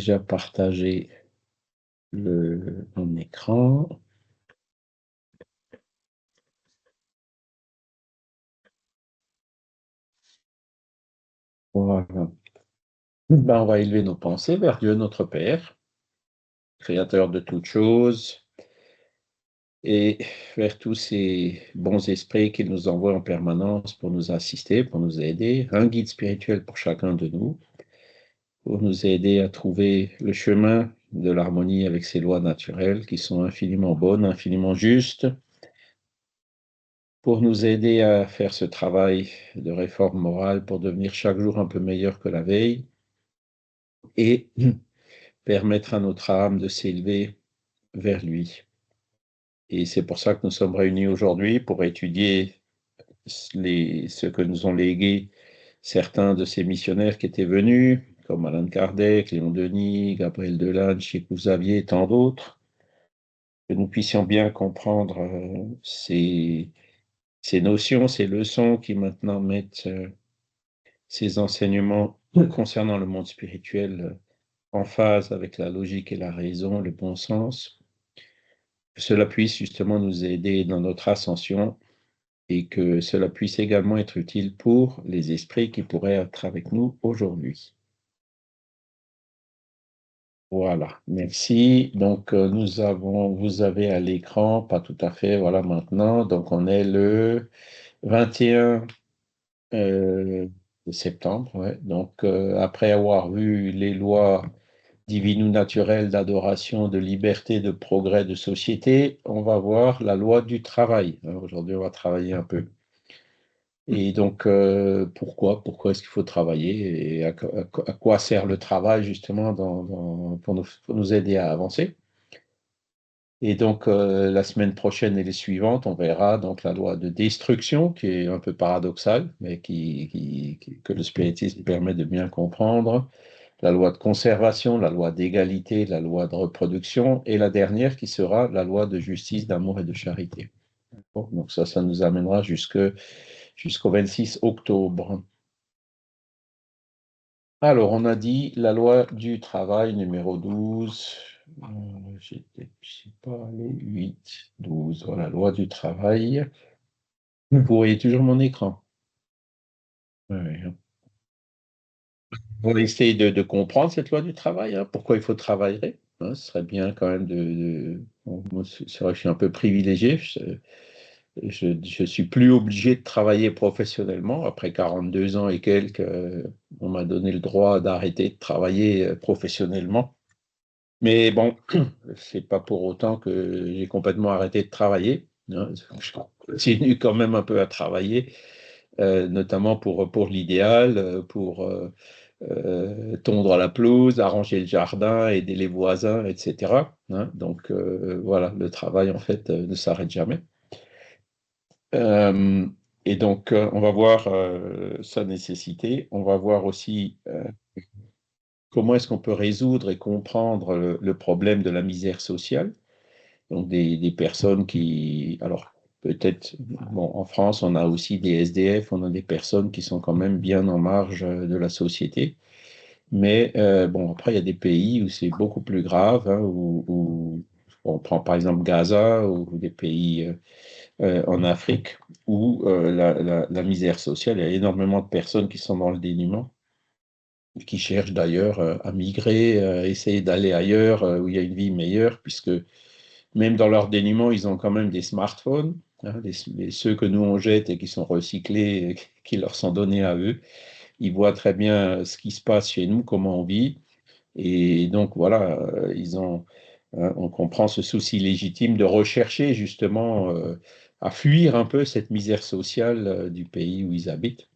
déjà partagé mon écran. Voilà. Ben, on va élever nos pensées vers Dieu notre Père, créateur de toutes choses, et vers tous ces bons esprits qu'il nous envoie en permanence pour nous assister, pour nous aider, un guide spirituel pour chacun de nous, pour nous aider à trouver le chemin de l'harmonie avec ces lois naturelles qui sont infiniment bonnes, infiniment justes, pour nous aider à faire ce travail de réforme morale pour devenir chaque jour un peu meilleur que la veille et permettre à notre âme de s'élever vers lui. Et c'est pour ça que nous sommes réunis aujourd'hui pour étudier ce que nous ont légué certains de ces missionnaires qui étaient venus, comme Alain Kardec, Léon Denis, Gabriel Delanne, Chico Xavier et tant d'autres, que nous puissions bien comprendre ces notions, ces leçons qui maintenant mettent ces enseignements concernant le monde spirituel en phase avec la logique et la raison, le bon sens, que cela puisse justement nous aider dans notre ascension et que cela puisse également être utile pour les esprits qui pourraient être avec nous aujourd'hui. Voilà, merci. Donc, vous avez à l'écran, pas tout à fait, voilà maintenant. Donc, on est le 21 de septembre. Ouais. Donc, après avoir vu les lois divines ou naturelles d'adoration, de liberté, de progrès, de société, on va voir la loi du travail. Alors, aujourd'hui, on va travailler un peu. Et donc, pourquoi est-ce qu'il faut travailler et à quoi sert le travail justement pour nous aider à avancer? Et donc, la semaine prochaine et les suivantes, on verra donc la loi de destruction qui est un peu paradoxale, mais que le spiritisme permet de bien comprendre, la loi de conservation, la loi d'égalité, la loi de reproduction, et la dernière qui sera la loi de justice, d'amour et de charité. Bon, donc ça nous amènera jusqu'au 26 octobre. Alors, on a dit la loi du travail numéro 12. Je sais pas, les 8, 12. Voilà, loi du travail. Vous voyez toujours mon écran. Ouais. On va essayer de comprendre cette loi du travail, hein, pourquoi il faut travailler. Hein, ce serait bien quand même bon, moi, c'est vrai que je suis un peu privilégié. Je suis plus obligé de travailler professionnellement. Après 42 ans et quelques, on m'a donné le droit d'arrêter de travailler professionnellement. Mais bon, c'est pas pour autant que j'ai complètement arrêté de travailler. Hein. Je continue quand même un peu à travailler, notamment pour l'idéal, pour tondre la pelouse, arranger le jardin, aider les voisins, etc. Hein. Donc voilà, le travail en fait ne s'arrête jamais. Euh, et donc, on va voir sa nécessité. On va voir aussi comment est-ce qu'on peut résoudre et comprendre le problème de la misère sociale. Donc, des personnes qui... Alors, peut-être, bon, en France, on a aussi des SDF, on a des personnes qui sont quand même bien en marge de la société. Mais, bon, après, il y a des pays où c'est beaucoup plus grave, hein, où on prend par exemple Gaza ou des pays en Afrique où la misère sociale, il y a énormément de personnes qui sont dans le dénuement, qui cherchent d'ailleurs à migrer, essayer d'aller ailleurs où il y a une vie meilleure, puisque même dans leur dénuement, ils ont quand même des smartphones, hein, ceux que nous on jette et qui sont recyclés, qui leur sont donnés à eux. Ils voient très bien ce qui se passe chez nous, comment on vit. Et donc voilà, on comprend ce souci légitime de rechercher justement à fuir un peu cette misère sociale du pays où ils habitent.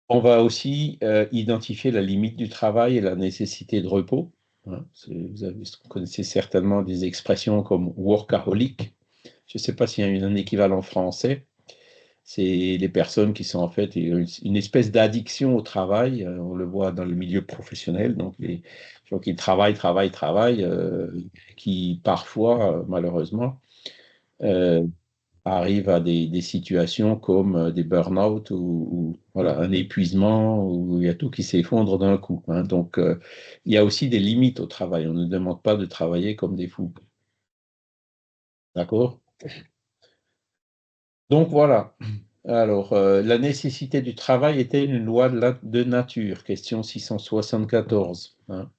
On va aussi identifier la limite du travail et la nécessité de repos. Hein. Vous connaissez certainement des expressions comme workaholic. Je ne sais pas s'il y a un équivalent français. C'est les personnes qui sont en fait une espèce d'addiction au travail. On le voit dans le milieu professionnel. Donc, les gens qui travaillent, qui parfois, malheureusement, euh, arrive à des situations comme des burn-out ou, voilà, un épuisement où il y a tout qui s'effondre d'un coup, hein. Donc, il y a aussi des limites au travail. On ne demande pas de travailler comme des fous. D'accord? Donc, voilà. Alors, la nécessité du travail était une loi de nature, question 674, hein.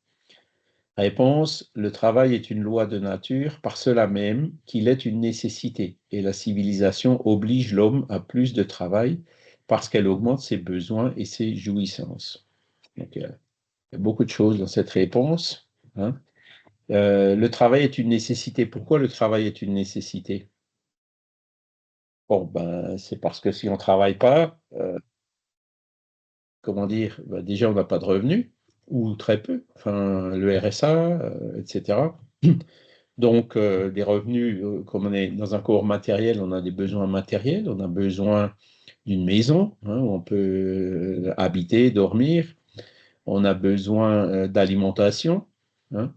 Réponse, le travail est une loi de nature par cela même qu'il est une nécessité et la civilisation oblige l'homme à plus de travail parce qu'elle augmente ses besoins et ses jouissances. Donc, il y a beaucoup de choses dans cette réponse, hein. Le travail est une nécessité. Pourquoi le travail est une nécessité? Bon, ben, c'est parce que si on ne travaille pas, comment dire, ben, déjà on n'a pas de revenus, ou très peu, enfin le RSA, etc. Donc, des revenus, comme on est dans un corps matériel, on a des besoins matériels, on a besoin d'une maison, hein, où on peut habiter, dormir, on a besoin d'alimentation, hein,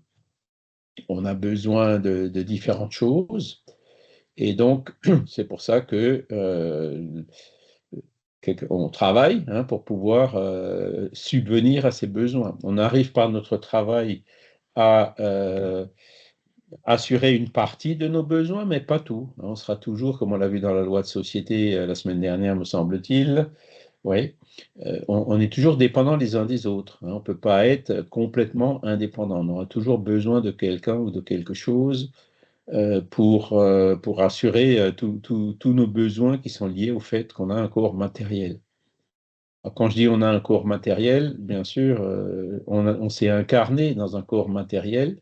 on a besoin de différentes choses. Et donc, c'est pour ça que on travaille, hein, pour pouvoir subvenir à ces besoins. On arrive par notre travail à assurer une partie de nos besoins, mais pas tout. On sera toujours, comme on l'a vu dans la loi de société la semaine dernière, me semble-t-il, oui, on est toujours dépendants les uns des autres, hein. On ne peut pas être complètement indépendant. On aura toujours besoin de quelqu'un ou de quelque chose pour assurer tous nos besoins qui sont liés au fait qu'on a un corps matériel. Alors, quand je dis on a un corps matériel, bien sûr, on s'est incarné dans un corps matériel,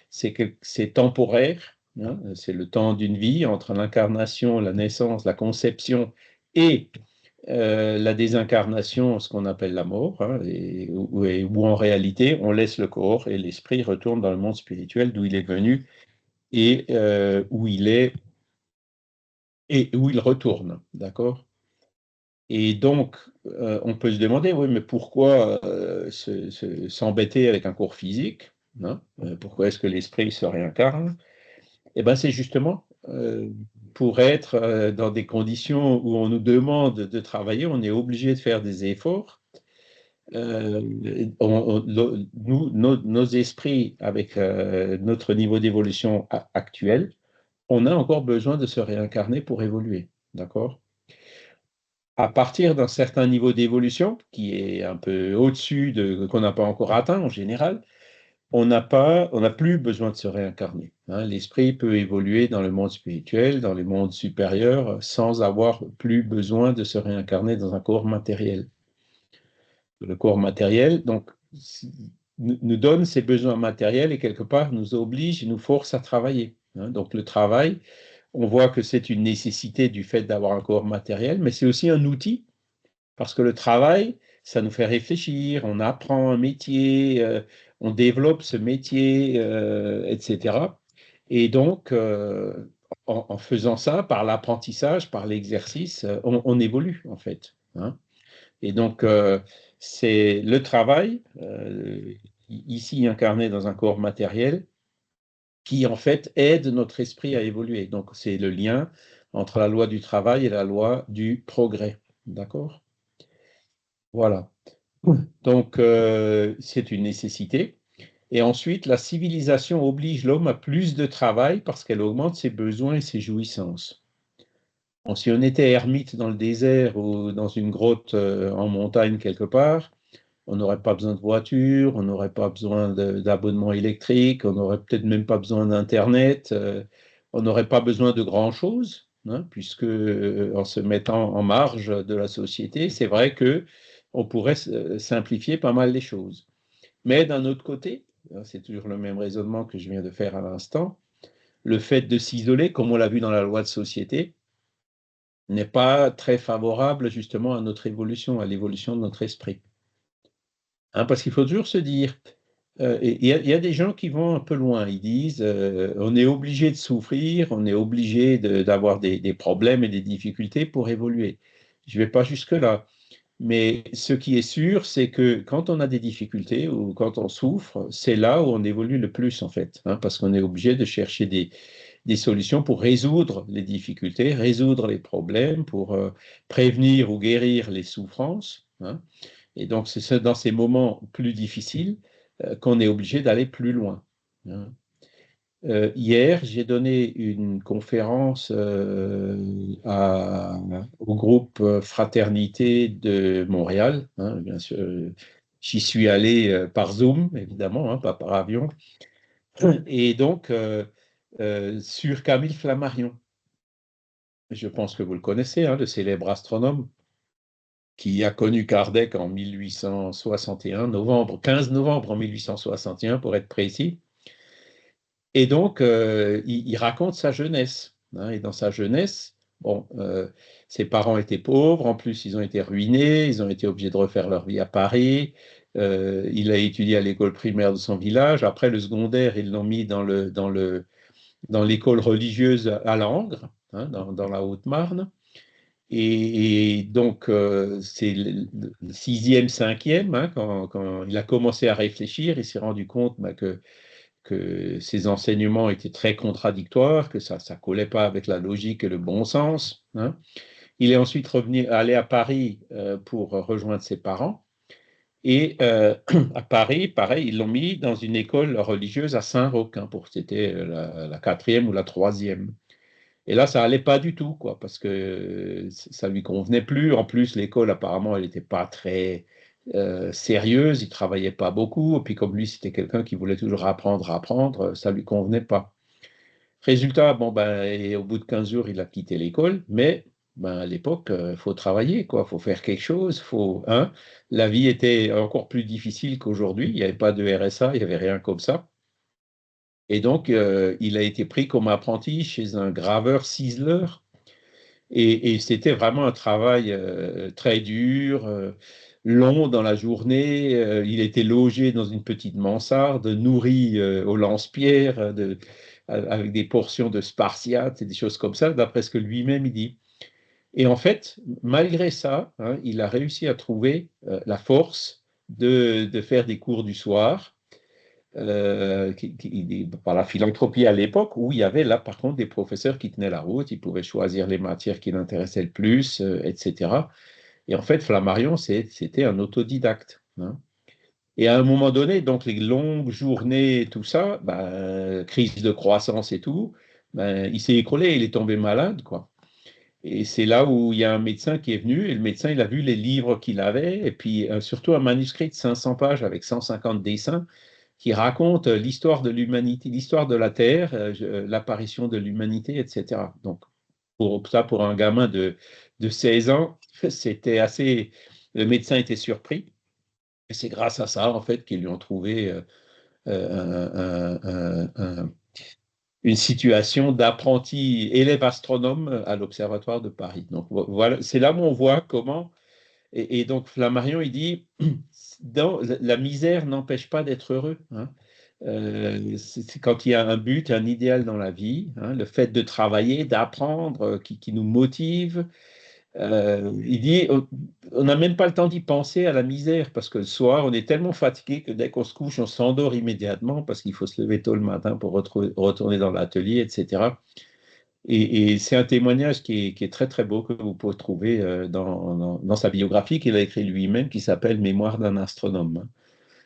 c'est temporaire, hein, c'est le temps d'une vie entre l'incarnation, la naissance, la conception et la désincarnation, ce qu'on appelle la mort, hein, où en réalité on laisse le corps et l'esprit retourne dans le monde spirituel d'où il est venu et où il retourne, d'accord? Et donc, on peut se demander, oui, mais pourquoi s'embêter avec un corps physique, hein? Pourquoi est-ce que l'esprit se réincarne? Eh ben, c'est justement pour être dans des conditions où on nous demande de travailler, on est obligé de faire des efforts. Nos esprits, avec notre niveau d'évolution actuel, on a encore besoin de se réincarner pour évoluer. D'accord? À partir d'un certain niveau d'évolution, qui est un peu au-dessus qu'on n'a pas encore atteint en général, on n'a plus besoin de se réincarner, hein. L'esprit peut évoluer dans le monde spirituel, dans les mondes supérieurs, sans avoir plus besoin de se réincarner dans un corps matériel. Le corps matériel, donc, nous donne ses besoins matériels et quelque part nous oblige, nous force à travailler, hein. Donc le travail, on voit que c'est une nécessité du fait d'avoir un corps matériel, mais c'est aussi un outil parce que le travail, ça nous fait réfléchir, on apprend un métier, on développe ce métier, etc. Et donc, en faisant ça, par l'apprentissage, par l'exercice, on évolue en fait, hein. Et donc, c'est le travail, ici incarné dans un corps matériel, qui en fait aide notre esprit à évoluer. Donc, c'est le lien entre la loi du travail et la loi du progrès. D'accord? Voilà. Donc, c'est une nécessité. Et ensuite, la civilisation oblige l'homme à plus de travail parce qu'elle augmente ses besoins et ses jouissances. Bon, si on était ermite dans le désert ou dans une grotte en montagne quelque part, on n'aurait pas besoin de voiture, on n'aurait pas besoin d'abonnement électrique, on n'aurait peut-être même pas besoin d'Internet, on n'aurait pas besoin de grand-chose, hein, puisque en se mettant en marge de la société, c'est vrai que on pourrait simplifier pas mal les choses. Mais d'un autre côté, hein, c'est toujours le même raisonnement que je viens de faire à l'instant, le fait de s'isoler, comme on l'a vu dans la loi de société, n'est pas très favorable justement à notre évolution, à l'évolution de notre esprit. Hein, parce qu'il faut toujours se dire, il y a des gens qui vont un peu loin, ils disent, on est obligé de souffrir, on est obligé d'avoir des problèmes et des difficultés pour évoluer. Je ne vais pas jusque-là. Mais ce qui est sûr, c'est que quand on a des difficultés ou quand on souffre, c'est là où on évolue le plus, en fait, hein, parce qu'on est obligé de chercher des des solutions pour résoudre les difficultés, résoudre les problèmes, pour prévenir ou guérir les souffrances, hein. Et donc, c'est dans ces moments plus difficiles qu'on est obligé d'aller plus loin, hein. Hier, j'ai donné une conférence au groupe Fraternité de Montréal, hein, bien sûr. J'y suis allé par Zoom, évidemment, hein, pas par avion. Et donc, sur Camille Flammarion. Je pense que vous le connaissez, hein, le célèbre astronome qui a connu Kardec en 1861, 15 novembre en 1861 pour être précis. Et donc, il raconte sa jeunesse, hein. Et dans sa jeunesse, bon, ses parents étaient pauvres, en plus ils ont été ruinés, ils ont été obligés de refaire leur vie à Paris. Il a étudié à l'école primaire de son village. Après le secondaire, ils l'ont mis dans l'école religieuse à Langres, hein, dans la Haute-Marne. Et donc, c'est le sixième, cinquième, hein, quand il a commencé à réfléchir, il s'est rendu compte que ses enseignements étaient très contradictoires, que ça ne collait pas avec la logique et le bon sens, hein. Il est ensuite allé à Paris pour rejoindre ses parents. Et à Paris, pareil, ils l'ont mis dans une école religieuse à Saint-Roch, hein, c'était la quatrième ou la troisième. Et là, ça allait pas du tout, quoi, parce que ça lui convenait plus. En plus, l'école, apparemment, elle n'était pas très sérieuse, il travaillait pas beaucoup. Et puis, comme lui, c'était quelqu'un qui voulait toujours apprendre, ça lui convenait pas. Résultat, bon, ben, et au bout de 15 jours, il a quitté l'école, mais ben, à l'époque, il faut travailler, quoi, faut faire quelque chose, hein. La vie était encore plus difficile qu'aujourd'hui, il n'y avait pas de RSA, il n'y avait rien comme ça. Et donc, il a été pris comme apprenti chez un graveur ciseleur. Et c'était vraiment un travail très dur, long dans la journée. Il était logé dans une petite mansarde, nourri au lance-pierre, avec des portions de spartiates et des choses comme ça, d'après ce que lui-même il dit. Et en fait, malgré ça, hein, il a réussi à trouver la force de faire des cours du soir, par la philanthropie à l'époque, où il y avait là, par contre, des professeurs qui tenaient la route, ils pouvaient choisir les matières qui l'intéressaient le plus, etc. Et en fait, Flammarion, c'était un autodidacte, hein. Et à un moment donné, donc les longues journées, tout ça, ben, crise de croissance et tout, ben, il s'est écroulé, il est tombé malade, quoi. Et c'est là où il y a un médecin qui est venu, et le médecin, il a vu les livres qu'il avait, et puis surtout un manuscrit de 500 pages avec 150 dessins, qui raconte l'histoire de l'humanité, l'histoire de la Terre, l'apparition de l'humanité, etc. Donc, pour un gamin de 16 ans, c'était assez. Le médecin était surpris. Et c'est grâce à ça, en fait, qu'ils lui ont trouvé une situation d'apprenti élève astronome à l'Observatoire de Paris. Donc, voilà, c'est là où on voit comment. Et donc, Flammarion, il dit la misère n'empêche pas d'être heureux, hein. C'est quand il y a un but, un idéal dans la vie, hein, le fait de travailler, d'apprendre, qui nous motive. Il dit, on n'a même pas le temps d'y penser à la misère, parce que le soir, on est tellement fatigué que dès qu'on se couche, on s'endort immédiatement, parce qu'il faut se lever tôt le matin pour retourner dans l'atelier, etc. Et c'est un témoignage qui est très très beau que vous pouvez trouver dans sa biographie qu'il a écrit lui-même, qui s'appelle Mémoire d'un astronome, hein,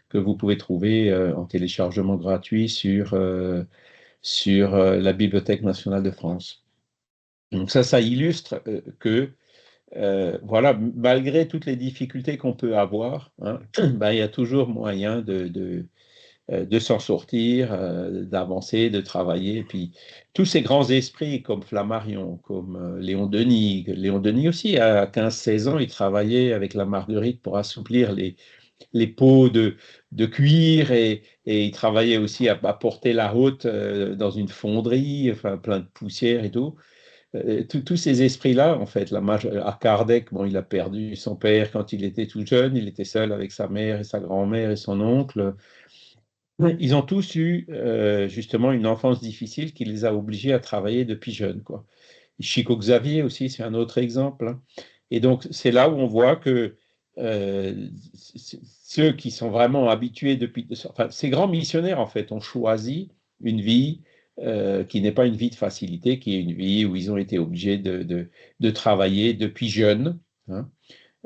que vous pouvez trouver en téléchargement gratuit sur la Bibliothèque nationale de France. Donc ça illustre que, voilà, malgré toutes les difficultés qu'on peut avoir, hein, ben, il y a toujours moyen de s'en sortir, d'avancer, de travailler. Et puis, tous ces grands esprits comme Flammarion, comme Léon Denis aussi, à 15-16 ans, il travaillait avec la marguerite pour assouplir les peaux de cuir et il travaillait aussi à porter la haute dans une fonderie, enfin plein de poussière et tout. Tous ces esprits-là, en fait, à Kardec, bon, il a perdu son père quand il était tout jeune, il était seul avec sa mère et sa grand-mère et son oncle. Ils ont tous eu justement une enfance difficile qui les a obligés à travailler depuis jeunes, quoi. Chico Xavier aussi, c'est un autre exemple, hein. Et donc, c'est là où on voit que ceux qui sont vraiment habitués enfin, ces grands missionnaires, en fait, ont choisi une vie qui n'est pas une vie de facilité, qui est une vie où ils ont été obligés de travailler depuis jeunes, hein.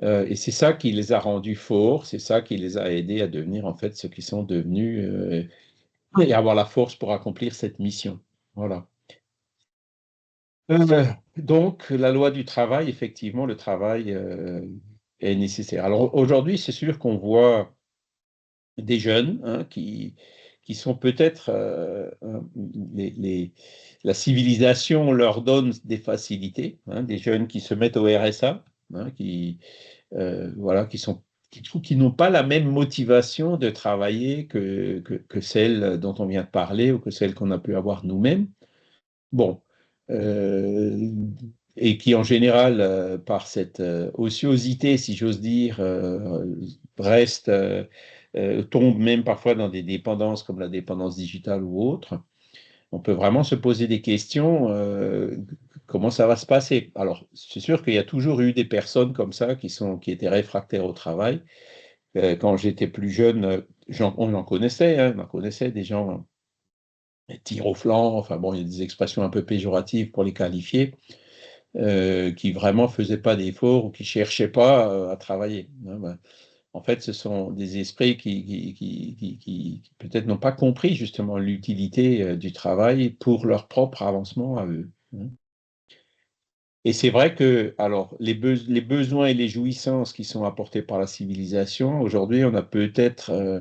Et c'est ça qui les a rendus forts, c'est ça qui les a aidés à devenir en fait ce qu'ils sont devenus et avoir la force pour accomplir cette mission. Voilà. Donc, la loi du travail, effectivement, le travail est nécessaire. Alors aujourd'hui, c'est sûr qu'on voit des jeunes, hein, qui sont peut-être, la civilisation leur donne des facilités, hein, des jeunes qui se mettent au RSA, hein, voilà, qui n'ont pas la même motivation de travailler que celle dont on vient de parler ou que celle qu'on a pu avoir nous-mêmes. Bon, euh, et qui en général, par cette ociosidité, si j'ose dire, reste, tombe même parfois dans des dépendances comme la dépendance digitale ou autre. On peut vraiment se poser des questions, comment ça va se passer? Alors, c'est sûr qu'il y a toujours eu des personnes comme ça qui étaient réfractaires au travail. Quand j'étais plus jeune, on en connaissait, hein, on en connaissait des gens, tir au flanc, enfin bon, il y a des expressions un peu péjoratives pour les qualifier, qui vraiment faisaient pas d'efforts ou qui cherchaient pas à travailler, hein. Ben, en fait, ce sont des esprits qui peut-être n'ont pas compris justement l'utilité du travail pour leur propre avancement à eux, hein. Et c'est vrai que, alors, les besoins et les jouissances qui sont apportés par la civilisation, aujourd'hui, on a peut-être,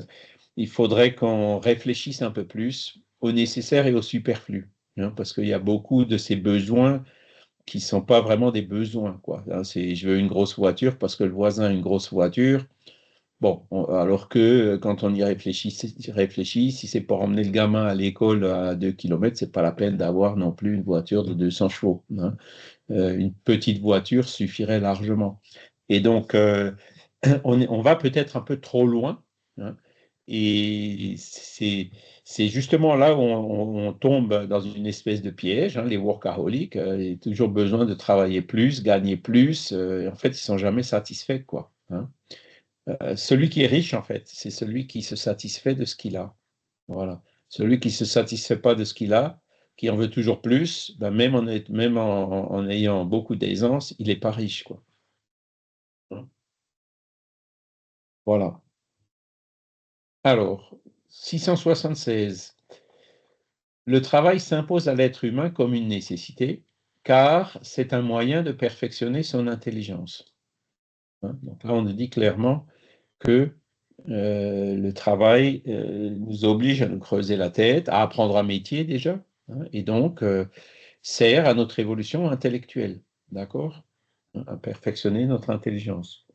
il faudrait qu'on réfléchisse un peu plus au nécessaire et au superflu, hein, parce qu'il y a beaucoup de ces besoins qui ne sont pas vraiment des besoins, quoi, hein. Je veux une grosse voiture parce que le voisin a une grosse voiture. Bon, alors que quand on y réfléchit, si c'est pour emmener le gamin à l'école à 2 kilomètres, c'est pas la peine d'avoir non plus une voiture de 200 chevaux, hein. Une petite voiture suffirait largement. Et donc, on va peut-être un peu trop loin, hein, et c'est justement là où on tombe dans une espèce de piège, hein, les workaholics, ils ont toujours besoin de travailler plus, gagner plus, et en fait, ils ne sont jamais satisfaits, quoi, hein. Celui qui est riche, en fait, c'est celui qui se satisfait de ce qu'il a. Voilà. Celui qui ne se satisfait pas de ce qu'il a, qui en veut toujours plus, ben même en ayant beaucoup d'aisance, il n'est pas riche, quoi, hein. Voilà. Alors, 676. Le travail s'impose à l'être humain comme une nécessité, car c'est un moyen de perfectionner son intelligence, hein. Donc là, on nous dit clairement que le travail nous oblige à nous creuser la tête, à apprendre un métier déjà, hein, et donc sert à notre évolution intellectuelle, d'accord? Hein, à perfectionner notre intelligence.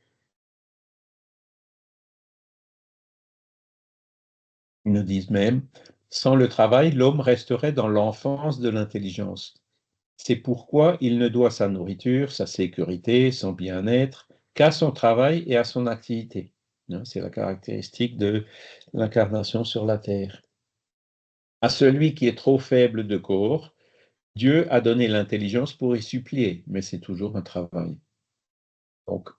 Ils nous disent même, sans le travail, l'homme resterait dans l'enfance de l'intelligence. C'est pourquoi il ne doit sa nourriture, sa sécurité, son bien-être qu'à son travail et à son activité, hein. C'est la caractéristique de l'incarnation sur la terre. À celui qui est trop faible de corps, Dieu a donné l'intelligence pour y supplier, mais c'est toujours un travail. Donc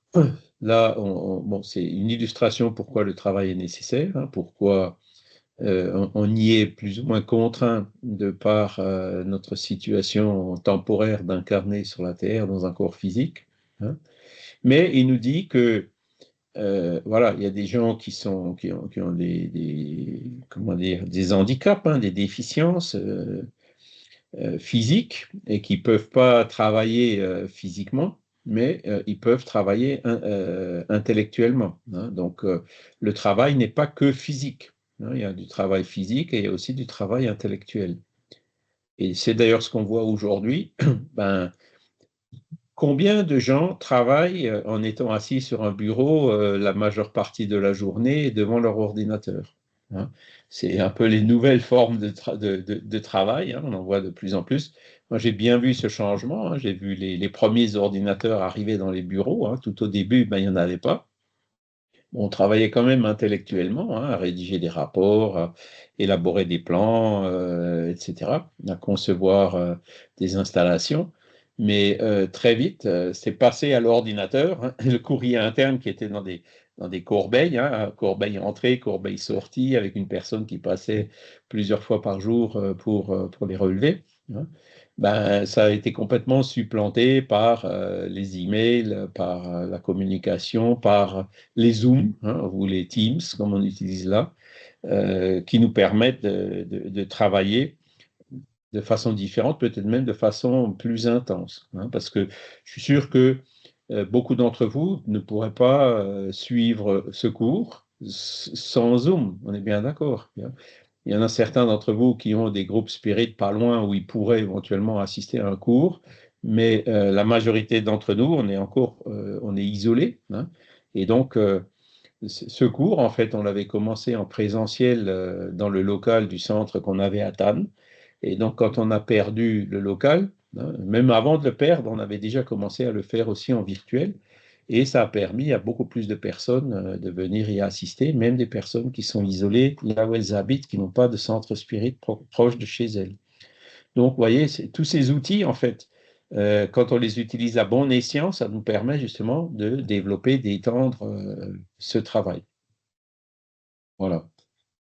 là, bon, c'est une illustration pourquoi le travail est nécessaire, hein, pourquoi on y est plus ou moins contraint de par notre situation temporaire d'incarner sur la Terre dans un corps physique, hein. Mais il nous dit que voilà, il y a des gens qui ont comment dire, des handicaps, hein, des déficiences physiques et qui ne peuvent pas travailler physiquement, mais ils peuvent travailler intellectuellement, hein. Donc, le travail n'est pas que physique, hein. Il y a du travail physique et il y a aussi du travail intellectuel. Et c'est d'ailleurs ce qu'on voit aujourd'hui. Ben, combien de gens travaillent en étant assis sur un bureau la majeure partie de la journée devant leur ordinateur, hein? C'est un peu les nouvelles formes de travail, hein, on en voit de plus en plus. Moi, j'ai bien vu ce changement, hein. J'ai vu les premiers ordinateurs arriver dans les bureaux, hein. Tout au début, ben, il n'y en avait pas. On travaillait quand même intellectuellement, hein, à rédiger des rapports, à élaborer des plans, etc., à concevoir des installations. Mais très vite, c'est passé à l'ordinateur, hein. Le courrier interne qui était dans dans des corbeilles, hein, corbeille entrée, corbeille sortie, avec une personne qui passait plusieurs fois par jour pour les relever, hein. Ben, ça a été complètement supplanté par les emails, par la communication, par les Zooms, hein, ou les Teams, comme on utilise là, qui nous permettent de travailler de façon différente, peut-être même de façon plus intense, hein, parce que je suis sûr que beaucoup d'entre vous ne pourraient pas suivre ce cours sans Zoom, on est bien d'accord, hein. Il y en a certains d'entre vous qui ont des groupes spirit pas loin où ils pourraient éventuellement assister à un cours, mais la majorité d'entre nous, on est isolés, hein. Et donc, ce cours, en fait, on l'avait commencé en présentiel dans le local du centre qu'on avait à Tannes. Et donc, quand on a perdu le local, hein, même avant de le perdre, on avait déjà commencé à le faire aussi en virtuel. Et ça a permis à beaucoup plus de personnes de venir y assister, même des personnes qui sont isolées là où elles habitent, qui n'ont pas de centre spirit proche de chez elles. Donc, vous voyez, tous ces outils, en fait, quand on les utilise à bon escient, ça nous permet justement de développer, d'étendre ce travail. Voilà.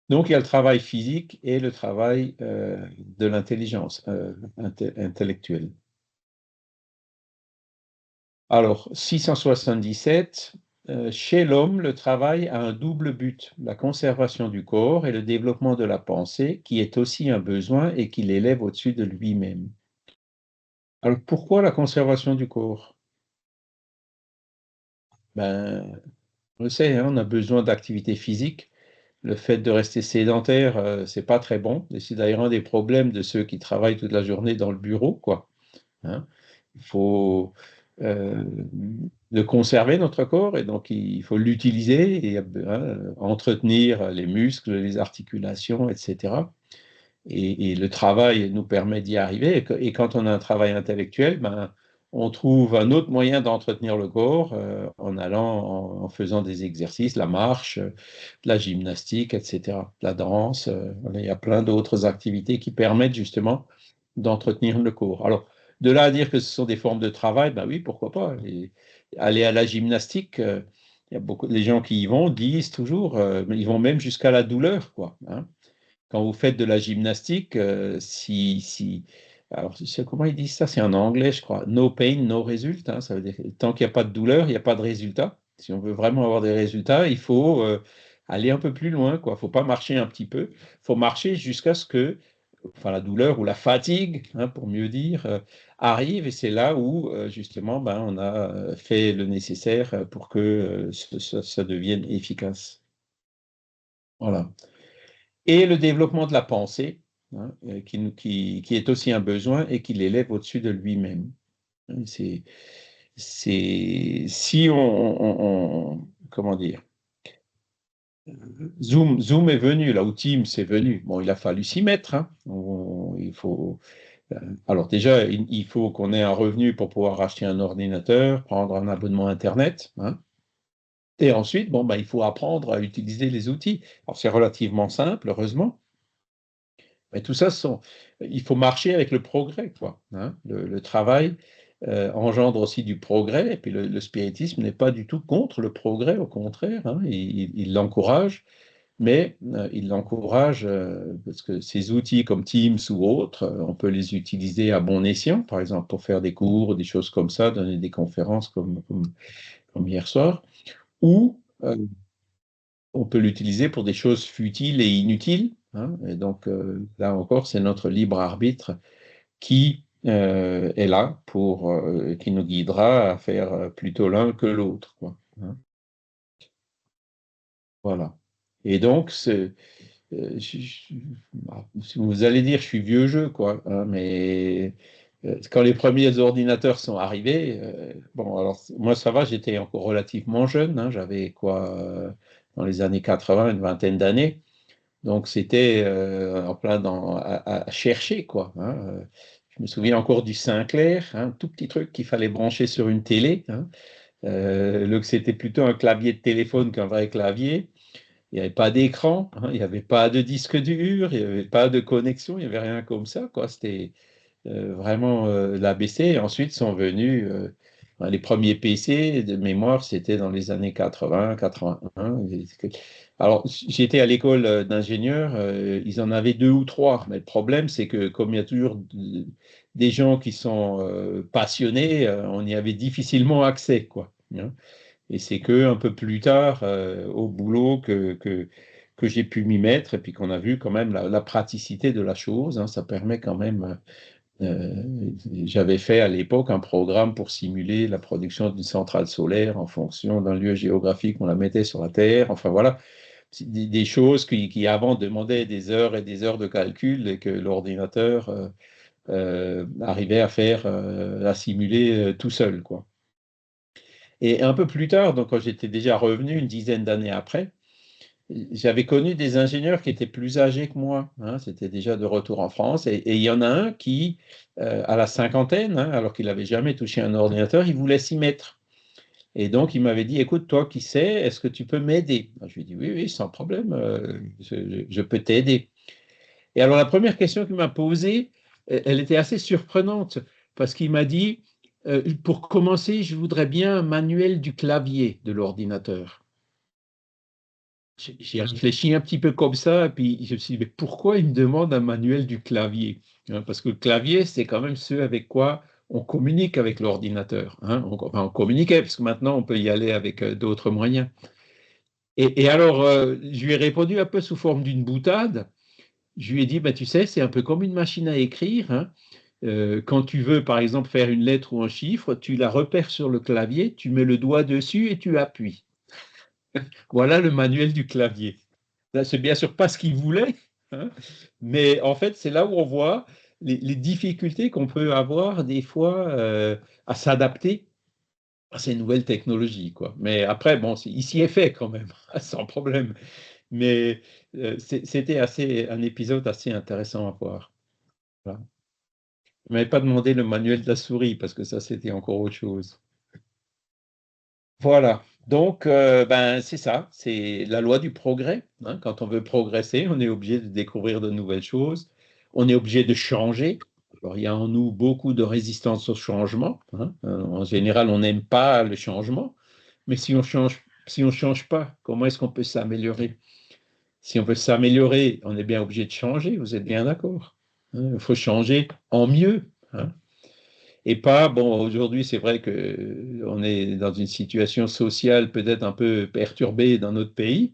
Donc, il y a le travail physique et le travail de l'intelligence intellectuelle. Alors, 677, chez l'homme, le travail a un double but, la conservation du corps et le développement de la pensée, qui est aussi un besoin et qui l'élève au-dessus de lui-même. Alors, pourquoi la conservation du corps? Ben, on le sait, hein, on a besoin d'activité physique. Le fait de rester sédentaire, c'est pas très bon. Et c'est d'ailleurs un des problèmes de ceux qui travaillent toute la journée dans le bureau, quoi, hein. Il faut euh, le conserver, notre corps, et donc il faut l'utiliser et entretenir les muscles, les articulations, etc. Et le travail nous permet d'y arriver. Et quand on a un travail intellectuel, ben, on trouve un autre moyen d'entretenir le corps en allant, en faisant des exercices, la marche, la gymnastique, etc., la danse. Voilà, il y a plein d'autres activités qui permettent justement d'entretenir le corps. Alors, de là à dire que ce sont des formes de travail, ben oui, pourquoi pas. Aller à la gymnastique, il y a beaucoup de gens qui y vont disent toujours, mais ils vont même jusqu'à la douleur, quoi, hein. Quand vous faites de la gymnastique, alors comment ils disent ça? C'est en anglais, je crois. No pain, no result, hein. Ça veut dire que tant qu'il n'y a pas de douleur, il n'y a pas de résultat. Si on veut vraiment avoir des résultats, il faut aller un peu plus loin, quoi. Il ne faut pas marcher un petit peu. Il faut marcher jusqu'à ce que, enfin, la douleur ou la fatigue, hein, pour mieux dire, arrive. Et c'est là où, justement, ben, on a fait le nécessaire pour que ça devienne efficace. Voilà. Et le développement de la pensée, hein, qui est aussi un besoin et qui l'élève au-dessus de lui-même. Si comment dire, Zoom est venu, là où Teams est venu, bon, il a fallu s'y mettre, hein. Il faut, alors déjà, il faut qu'on ait un revenu pour pouvoir acheter un ordinateur, prendre un abonnement Internet, hein. Et ensuite, bon, ben, il faut apprendre à utiliser les outils. Alors c'est relativement simple, heureusement. Mais tout ça, il faut marcher avec le progrès, quoi, hein. Le travail engendre aussi du progrès, et puis le spiritisme n'est pas du tout contre le progrès, au contraire, hein, il l'encourage, mais il l'encourage parce que ces outils comme Teams ou autres, on peut les utiliser à bon escient, par exemple pour faire des cours, des choses comme ça, donner des conférences comme hier soir, ou on peut l'utiliser pour des choses futiles et inutiles, hein. Et donc, là encore, c'est notre libre arbitre qui est là qui nous guidera à faire plutôt l'un que l'autre, quoi, hein. Voilà. Et donc, vous allez dire, je suis vieux jeu, quoi, hein, mais quand les premiers ordinateurs sont arrivés, bon, alors moi ça va, j'étais encore relativement jeune, hein, j'avais quoi, dans les années 80, une vingtaine d'années. Donc c'était en plein à chercher, quoi, hein. Je me souviens encore du Sinclair, un tout petit truc qu'il fallait brancher sur une télé, hein. C'était plutôt un clavier de téléphone qu'un vrai clavier. Il n'y avait pas d'écran, hein, il n'y avait pas de disque dur, il n'y avait pas de connexion, il n'y avait rien comme ça, quoi. C'était vraiment l'ABC. Et ensuite sont venus Les premiers PC de mémoire, c'était dans les années 80, 81. Alors, j'étais à l'école d'ingénieurs, ils en avaient deux ou trois. Mais le problème, c'est que comme il y a toujours des gens qui sont passionnés, on y avait difficilement accès, quoi, hein. Et c'est que un peu plus tard, au boulot, que j'ai pu m'y mettre et puis qu'on a vu quand même la praticité de la chose, hein. Ça permet quand même. J'avais fait à l'époque un programme pour simuler la production d'une centrale solaire en fonction d'un lieu géographique, on la mettait sur la Terre. Enfin voilà, des choses qui avant demandaient des heures et des heures de calcul et que l'ordinateur arrivait à faire, à simuler tout seul, quoi. Et un peu plus tard, donc quand j'étais déjà revenu une dizaine d'années après, j'avais connu des ingénieurs qui étaient plus âgés que moi, hein, c'était déjà de retour en France, et il y en a un qui, à la cinquantaine, hein, alors qu'il n'avait jamais touché un ordinateur, il voulait s'y mettre. Et donc, il m'avait dit, écoute, toi qui sais, est-ce que tu peux m'aider? Je lui ai dit, oui, oui, sans problème, je peux t'aider. Et alors, la première question qu'il m'a posée, elle était assez surprenante, parce qu'il m'a dit, pour commencer, je voudrais bien un manuel du clavier de l'ordinateur. J'ai réfléchi un petit peu comme ça, et puis je me suis dit, mais pourquoi il me demande un manuel du clavier? Hein, parce que le clavier, c'est quand même ce avec quoi on communique avec l'ordinateur, hein. Enfin, on communiquait, parce que maintenant, on peut y aller avec d'autres moyens. Et alors, je lui ai répondu un peu sous forme d'une boutade. Je lui ai dit, bah, tu sais, c'est un peu comme une machine à écrire, hein. Quand tu veux, par exemple, faire une lettre ou un chiffre, tu la repères sur le clavier, tu mets le doigt dessus et tu appuies. Voilà le manuel du clavier. C'est bien sûr pas ce qu'il voulait, hein, mais en fait, c'est là où on voit les difficultés qu'on peut avoir des fois à s'adapter à ces nouvelles technologies, quoi. Mais après, bon, il s'y est fait quand même, sans problème. Mais c'était un épisode assez intéressant à voir. Voilà. Je ne m'avais pas demandé le manuel de la souris, parce que ça, c'était encore autre chose. Voilà. Donc, ben, c'est ça, c'est la loi du progrès, hein. Quand on veut progresser, on est obligé de découvrir de nouvelles choses, on est obligé de changer. Alors, il y a en nous beaucoup de résistance au changement, hein. En général, on n'aime pas le changement, mais si on change pas, comment est-ce qu'on peut s'améliorer? Si on veut s'améliorer, on est bien obligé de changer, vous êtes bien d'accord, hein. Il faut changer en mieux, hein. Et pas, bon, aujourd'hui, c'est vrai qu'on est dans une situation sociale peut-être un peu perturbée dans notre pays.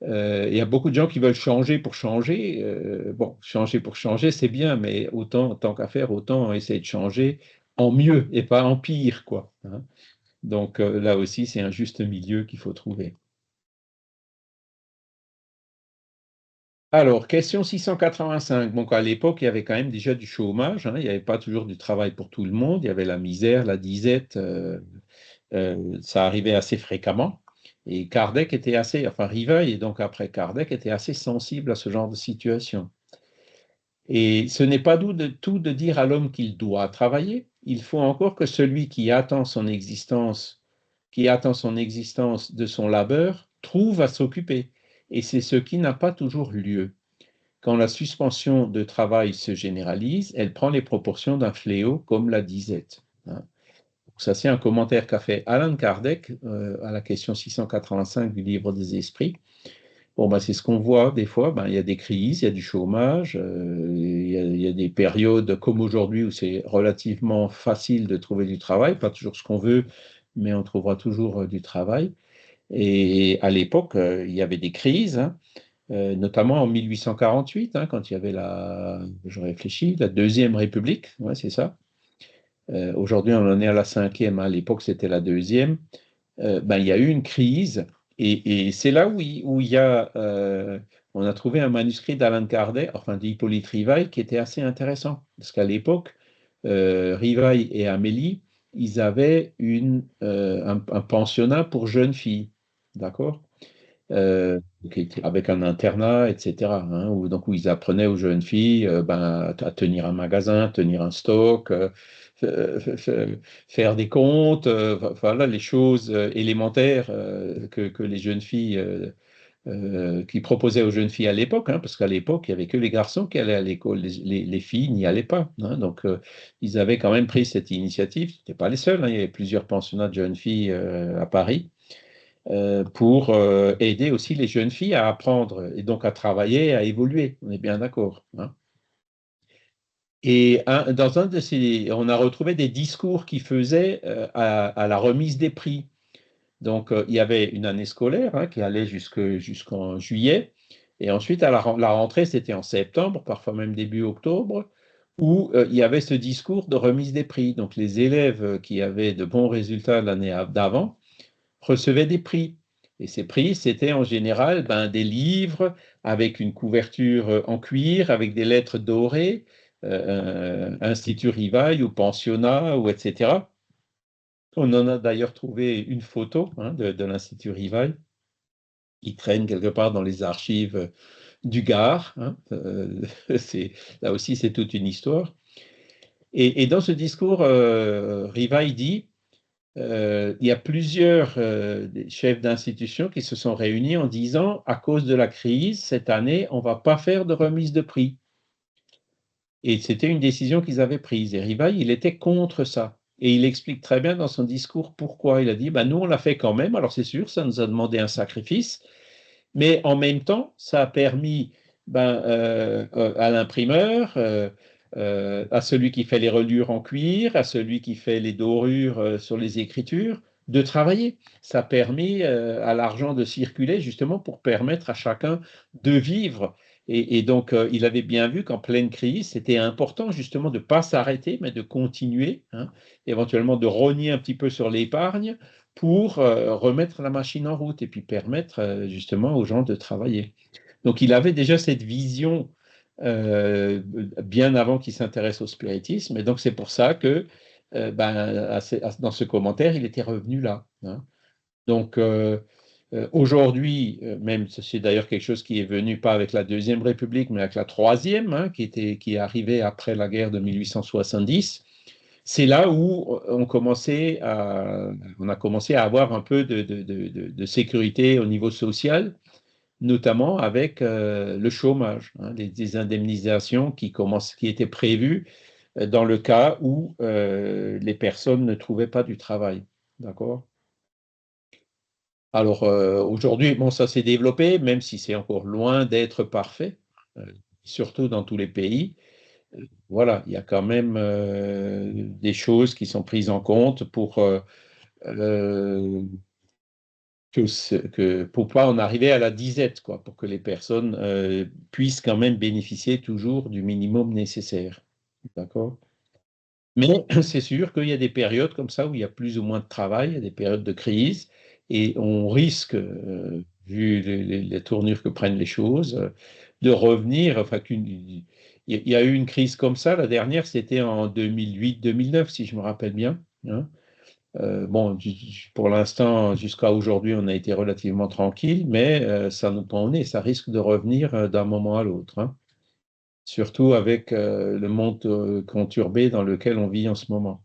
Il y a beaucoup de gens qui veulent changer pour changer. Bon, changer pour changer, c'est bien, mais autant, tant qu'à faire, autant essayer de changer en mieux et pas en pire, quoi, hein. Donc là aussi, c'est un juste milieu qu'il faut trouver. Alors, question 685. Donc, à l'époque, il y avait quand même déjà du chômage, hein. Il n'y avait pas toujours du travail pour tout le monde. Il y avait la misère, la disette. Ça arrivait assez fréquemment. Et Kardec était assez, enfin Rivail, et donc après Kardec, était assez sensible à ce genre de situation. Et ce n'est pas tout de dire à l'homme qu'il doit travailler. Il faut encore que celui qui attend son existence de son labeur, trouve à s'occuper. Et c'est ce qui n'a pas toujours lieu. Quand la suspension de travail se généralise, elle prend les proportions d'un fléau comme la disette, hein. Ça, c'est un commentaire qu'a fait Alan Kardec à la question 685 du livre des esprits. Bon, ben, c'est ce qu'on voit des fois. Ben, il y a des crises, il y a du chômage, il y a des périodes comme aujourd'hui où c'est relativement facile de trouver du travail, pas toujours ce qu'on veut, mais on trouvera toujours du travail. Et à l'époque, il y avait des crises, hein, notamment en 1848, hein, quand il y avait je réfléchis, la Deuxième République, ouais, c'est ça. Aujourd'hui, on en est à la cinquième. À l'époque, c'était la deuxième. Ben, il y a eu une crise et c'est là où il y a, on a trouvé un manuscrit d'Alan Kardec, enfin d'Hippolyte Rivail, qui était assez intéressant. Parce qu'à l'époque, Rivail et Amélie, ils avaient un pensionnat pour jeunes filles. D'accord? Avec un internat, etc., hein, où ils apprenaient aux jeunes filles ben, à tenir un magasin, tenir un stock, faire des comptes, voilà les choses élémentaires que les jeunes filles qui proposait aux jeunes filles à l'époque, hein, parce qu'à l'époque, il n'y avait que les garçons qui allaient à l'école, les filles n'y allaient pas, hein. Donc, ils avaient quand même pris cette initiative. Ce n'étaient pas les seuls, hein, il y avait plusieurs pensionnats de jeunes filles à Paris pour aider aussi les jeunes filles à apprendre et donc à travailler, à évoluer. On est bien d'accord, hein. Et dans un de ces, on a retrouvé des discours qu'il faisait à la remise des prix. Donc, il y avait une année scolaire, hein, qui allait jusqu'en juillet. Et ensuite, à la rentrée, c'était en septembre, parfois même début octobre, où il y avait ce discours de remise des prix. Donc, les élèves qui avaient de bons résultats l'année d'avant recevaient des prix. Et ces prix, c'était en général des livres avec une couverture en cuir, avec des lettres dorées, Institut Rivail ou pensionnat, ou etc. On en a d'ailleurs trouvé une photo, hein, de l'Institut Rivail, qui traîne quelque part dans les archives du Gard, hein. Là aussi, c'est toute une histoire. Et dans ce discours, Rivail dit il y a plusieurs chefs d'institutions qui se sont réunis en disant, à cause de la crise, cette année, on ne va pas faire de remise de prix. Et c'était une décision qu'ils avaient prise. Et Rivail, il était contre ça. Et il explique très bien dans son discours pourquoi. Il a dit, nous, on l'a fait quand même. Alors, c'est sûr, ça nous a demandé un sacrifice. Mais en même temps, ça a permis à l'imprimeur, à celui qui fait les reliures en cuir, à celui qui fait les dorures sur les écritures, de travailler. Ça a permis à l'argent de circuler justement pour permettre à chacun de vivre. Et donc, il avait bien vu qu'en pleine crise, c'était important justement de ne pas s'arrêter, mais de continuer, hein, éventuellement de rogner un petit peu sur l'épargne pour remettre la machine en route et puis permettre justement aux gens de travailler. Donc, il avait déjà cette vision bien avant qu'il s'intéresse au spiritisme. Et donc, c'est pour ça que dans ce commentaire, il était revenu là, hein. Donc, aujourd'hui, même c'est d'ailleurs quelque chose qui est venu pas avec la Deuxième République, mais avec la Troisième, hein, qui est arrivée après la guerre de 1870. C'est là où on a commencé à avoir un peu de sécurité au niveau social, notamment avec le chômage, hein, des indemnisations qui étaient prévues dans le cas où les personnes ne trouvaient pas du travail. D'accord? Alors aujourd'hui, bon, ça s'est développé, même si c'est encore loin d'être parfait, euh, surtout dans tous les pays. Voilà, il y a quand même des choses qui sont prises en compte pour euh, pour pas en arriver à la disette, quoi, pour que les personnes puissent quand même bénéficier toujours du minimum nécessaire. D'accord? Mais c'est sûr qu'il y a des périodes comme ça où il y a plus ou moins de travail, il y a des périodes de crise, et on risque, vu les tournures que prennent les choses, de revenir. Enfin, il y a eu une crise comme ça. La dernière, c'était en 2008-2009, si je me rappelle bien, hein. Bon, pour l'instant, jusqu'à aujourd'hui, on a été relativement tranquille, mais ça nous pend au nez, ça risque de revenir d'un moment à l'autre, hein. Surtout avec le monde conturbé dans lequel on vit en ce moment.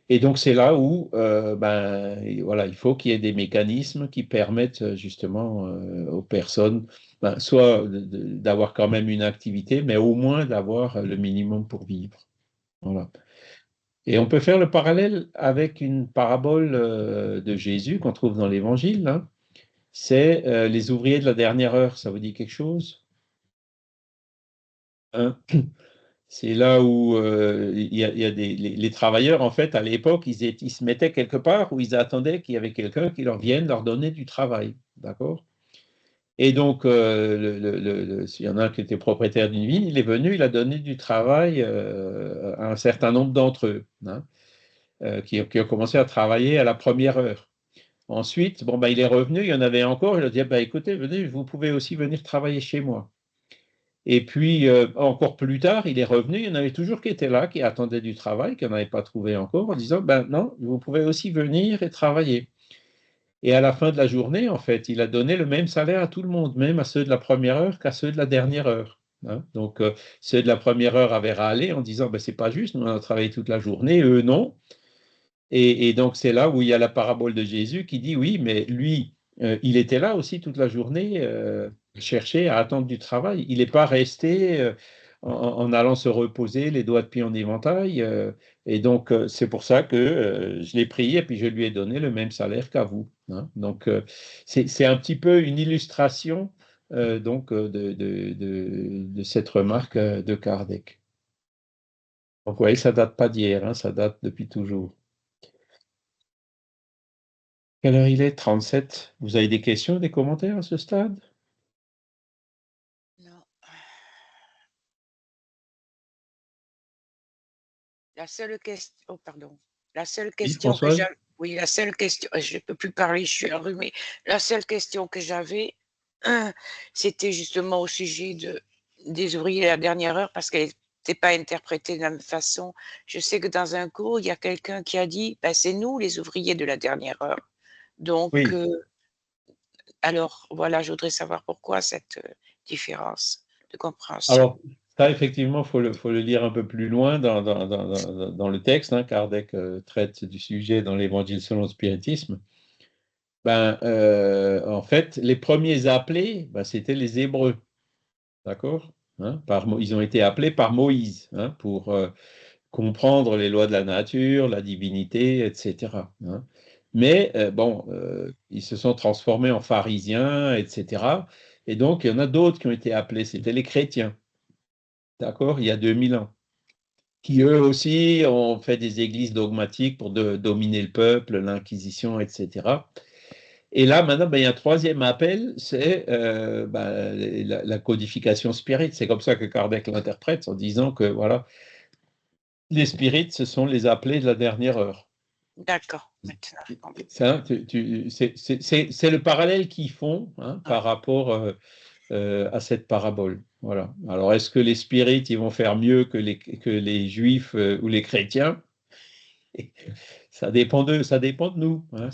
Et donc, c'est là où voilà, il faut qu'il y ait des mécanismes qui permettent justement aux personnes, soit d'avoir quand même une activité, mais au moins d'avoir le minimum pour vivre. Voilà. Et on peut faire le parallèle avec une parabole de Jésus qu'on trouve dans l'Évangile, hein. C'est les ouvriers de la dernière heure. Ça vous dit quelque chose, hein? C'est là où il y a les travailleurs, en fait, à l'époque, ils se mettaient quelque part où ils attendaient qu'il y avait quelqu'un qui leur vienne leur donner du travail. D'accord? Et donc, s'il y en a un qui était propriétaire d'une vigne, il est venu, il a donné du travail à un certain nombre d'entre eux, hein, qui ont commencé à travailler à la première heure. Ensuite, bon, il est revenu, il y en avait encore, il a dit, écoutez, venez, vous pouvez aussi venir travailler chez moi. Et puis, encore plus tard, il est revenu, il y en avait toujours qui étaient là, qui attendaient du travail, qui n'en avaient pas trouvé encore, en disant, non, vous pouvez aussi venir et travailler. Et à la fin de la journée, en fait, il a donné le même salaire à tout le monde, même à ceux de la première heure qu'à ceux de la dernière heure, hein. Donc, ceux de la première heure avaient râlé en disant, c'est pas juste, nous on a travaillé toute la journée, eux non. Et donc, c'est là où il y a la parabole de Jésus qui dit, oui, mais lui, il était là aussi toute la journée, chercher à attendre du travail. Il n'est pas resté en allant se reposer, les doigts de pied en éventail. Et donc, c'est pour ça que je l'ai pris et puis je lui ai donné le même salaire qu'à vous, hein. Donc, c'est un petit peu une illustration donc, de cette remarque de Kardec. Donc, vous voyez, ça date pas d'hier, hein, ça date depuis toujours. Quelle heure il est? 37. Vous avez des questions, des commentaires à ce stade? Non. La seule question, oh pardon, la seule Oui, question que Françoise? j'avais, oui, la seule question, je ne peux plus parler, je suis enrhumée. La seule question que j'avais, c'était justement au sujet des ouvriers à la dernière heure parce qu'elle n'était pas interprétée de la même façon. Je sais que dans un cours, il y a quelqu'un qui a dit, bah, c'est nous les ouvriers de la dernière heure. Donc, Oui. alors voilà, je voudrais savoir pourquoi cette différence de compréhension. Alors, ça, effectivement, faut le lire un peu plus loin dans le texte, hein. Kardec traite du sujet dans l'Évangile selon le spiritisme. Ben, en fait, les premiers appelés, ben, c'était les Hébreux, d'accord? Hein, ils ont été appelés par Moïse, hein, pour comprendre les lois de la nature, la divinité, etc., hein. Mais bon, ils se sont transformés en pharisiens, etc. Et donc, il y en a d'autres qui ont été appelés, c'était les chrétiens, d'accord, il y a 2000 ans, qui eux aussi ont fait des églises dogmatiques pour dominer le peuple, l'Inquisition, etc. Et là, maintenant, ben, il y a un troisième appel, c'est ben, la codification spirit. C'est comme ça que Kardec l'interprète en disant que voilà, les spirites, ce sont les appelés de la dernière heure. D'accord, maintenant je comprends. Ça, c'est le parallèle qu'ils font, hein, Ouais. par rapport à cette parabole. Voilà. Alors, est-ce que les spirites, ils vont faire mieux que les juifs ou les chrétiens? Ça dépend de nous, hein.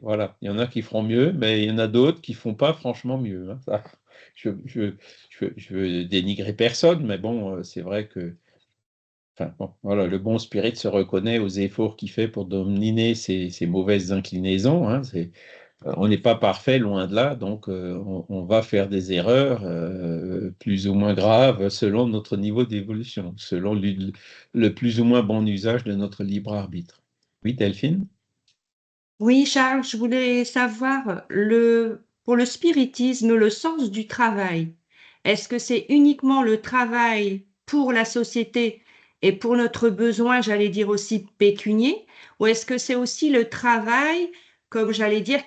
Voilà. Il y en a qui feront mieux, mais il y en a d'autres qui font pas franchement mieux, hein. Je veux dénigrer personne, mais bon, c'est vrai que, enfin, bon, voilà, le bon spirit se reconnaît aux efforts qu'il fait pour dominer ses mauvaises inclinaisons, hein. On n'est pas parfait, loin de là, donc on va faire des erreurs plus ou moins graves selon notre niveau d'évolution, selon le plus ou moins bon usage de notre libre arbitre. Oui, Delphine? Oui, Charles, je voulais savoir pour le spiritisme, le sens du travail. Est-ce que c'est uniquement le travail pour la société et pour notre besoin, j'allais dire aussi pécunier, ou est-ce que c'est aussi le travail, comme j'allais dire,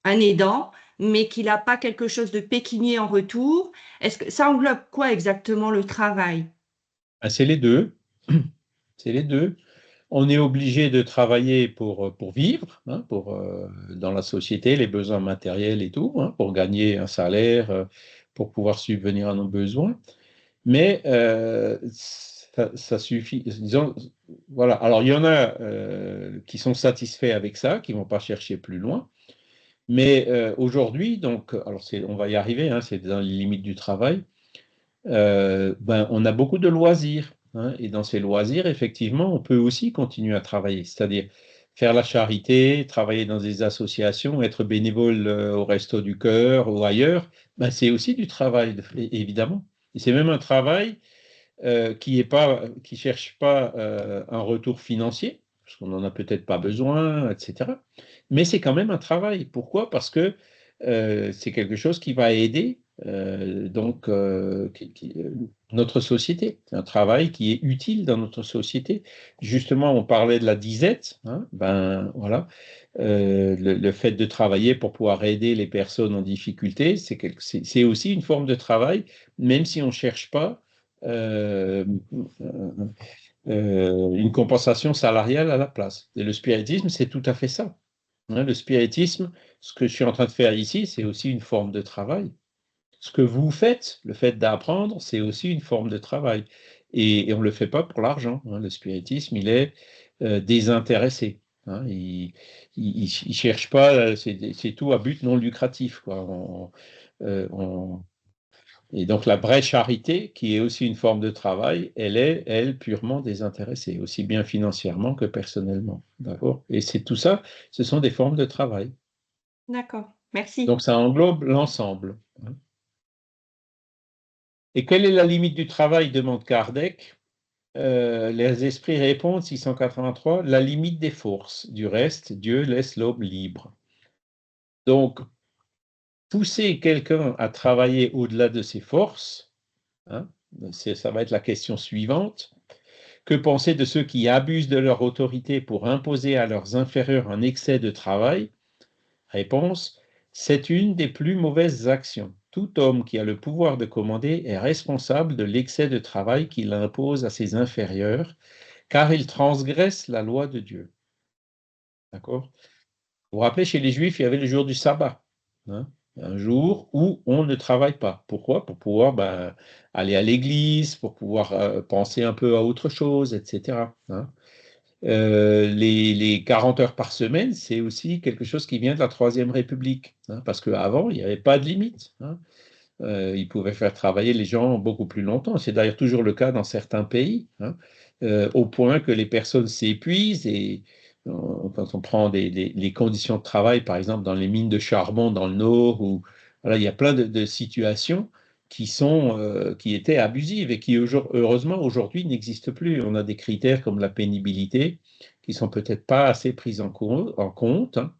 un aidant, mais qui n'a pas quelque chose de pécunier en retour? Est-ce que ça englobe quoi exactement le travail? Ah, c'est les deux. C'est les deux. On est obligé de travailler pour vivre, hein, dans la société, les besoins matériels et tout, hein, pour gagner un salaire, pour pouvoir subvenir à nos besoins. Mais ça suffit. Disons, voilà. Alors, il y en a qui sont satisfaits avec ça, qui ne vont pas chercher plus loin. Mais aujourd'hui, donc, alors on va y arriver, hein, c'est dans les limites du travail. Ben, on a beaucoup de loisirs, hein, et dans ces loisirs, effectivement, on peut aussi continuer à travailler, c'est-à-dire faire la charité, travailler dans des associations, être bénévole au Resto du Cœur ou ailleurs, ben, c'est aussi du travail, évidemment. Et c'est même un travail qui cherche pas un retour financier, parce qu'on n'en a peut-être pas besoin, etc. Mais c'est quand même un travail. Pourquoi? Parce que c'est quelque chose qui va aider donc notre société. C'est un travail qui est utile dans notre société. Justement, on parlait de la disette, hein, ben voilà. Le fait de travailler pour pouvoir aider les personnes en difficulté, c'est aussi une forme de travail, même si on ne cherche pas euh, une compensation salariale à la place. Et le spiritisme, c'est tout à fait ça, hein. Le spiritisme, ce que je suis en train de faire ici, c'est aussi une forme de travail. Ce que vous faites, le fait d'apprendre, c'est aussi une forme de travail. Et on ne le fait pas pour l'argent, hein. Le spiritisme, il est désintéressé, hein. Il cherche pas, c'est tout à but non lucratif, quoi. On, et donc la vraie charité, qui est aussi une forme de travail, elle est, elle, purement désintéressée, aussi bien financièrement que personnellement. D'accord? Et c'est tout ça, ce sont des formes de travail. D'accord, merci. Donc, ça englobe l'ensemble. Et quelle est la limite du travail, demande Kardec. Les esprits répondent, 683, la limite des forces. Du reste, Dieu laisse l'homme libre. Donc, pousser quelqu'un à travailler au-delà de ses forces, hein, ça va être la question suivante. Que penser de ceux qui abusent de leur autorité pour imposer à leurs inférieurs un excès de travail? Réponse, c'est une des plus mauvaises actions. Tout homme qui a le pouvoir de commander est responsable de l'excès de travail qu'il impose à ses inférieurs, car il transgresse la loi de Dieu. D'accord? Vous vous rappelez, chez les Juifs, il y avait le jour du sabbat, hein, un jour où on ne travaille pas. Pourquoi? Pour pouvoir aller à l'église, pour pouvoir penser un peu à autre chose, etc. Hein. Les 40 heures par semaine, c'est aussi quelque chose qui vient de la Troisième République, hein, parce qu'avant, il n'y avait pas de limite. Hein. Ils pouvaient faire travailler les gens beaucoup plus longtemps. C'est d'ailleurs toujours le cas dans certains pays, hein, au point que les personnes s'épuisent et quand on prend les conditions de travail, par exemple dans les mines de charbon dans le Nord, où voilà, il y a plein de situations qui étaient abusives et qui heureusement aujourd'hui n'existent plus. On a des critères comme la pénibilité qui sont peut-être pas assez pris en compte, hein.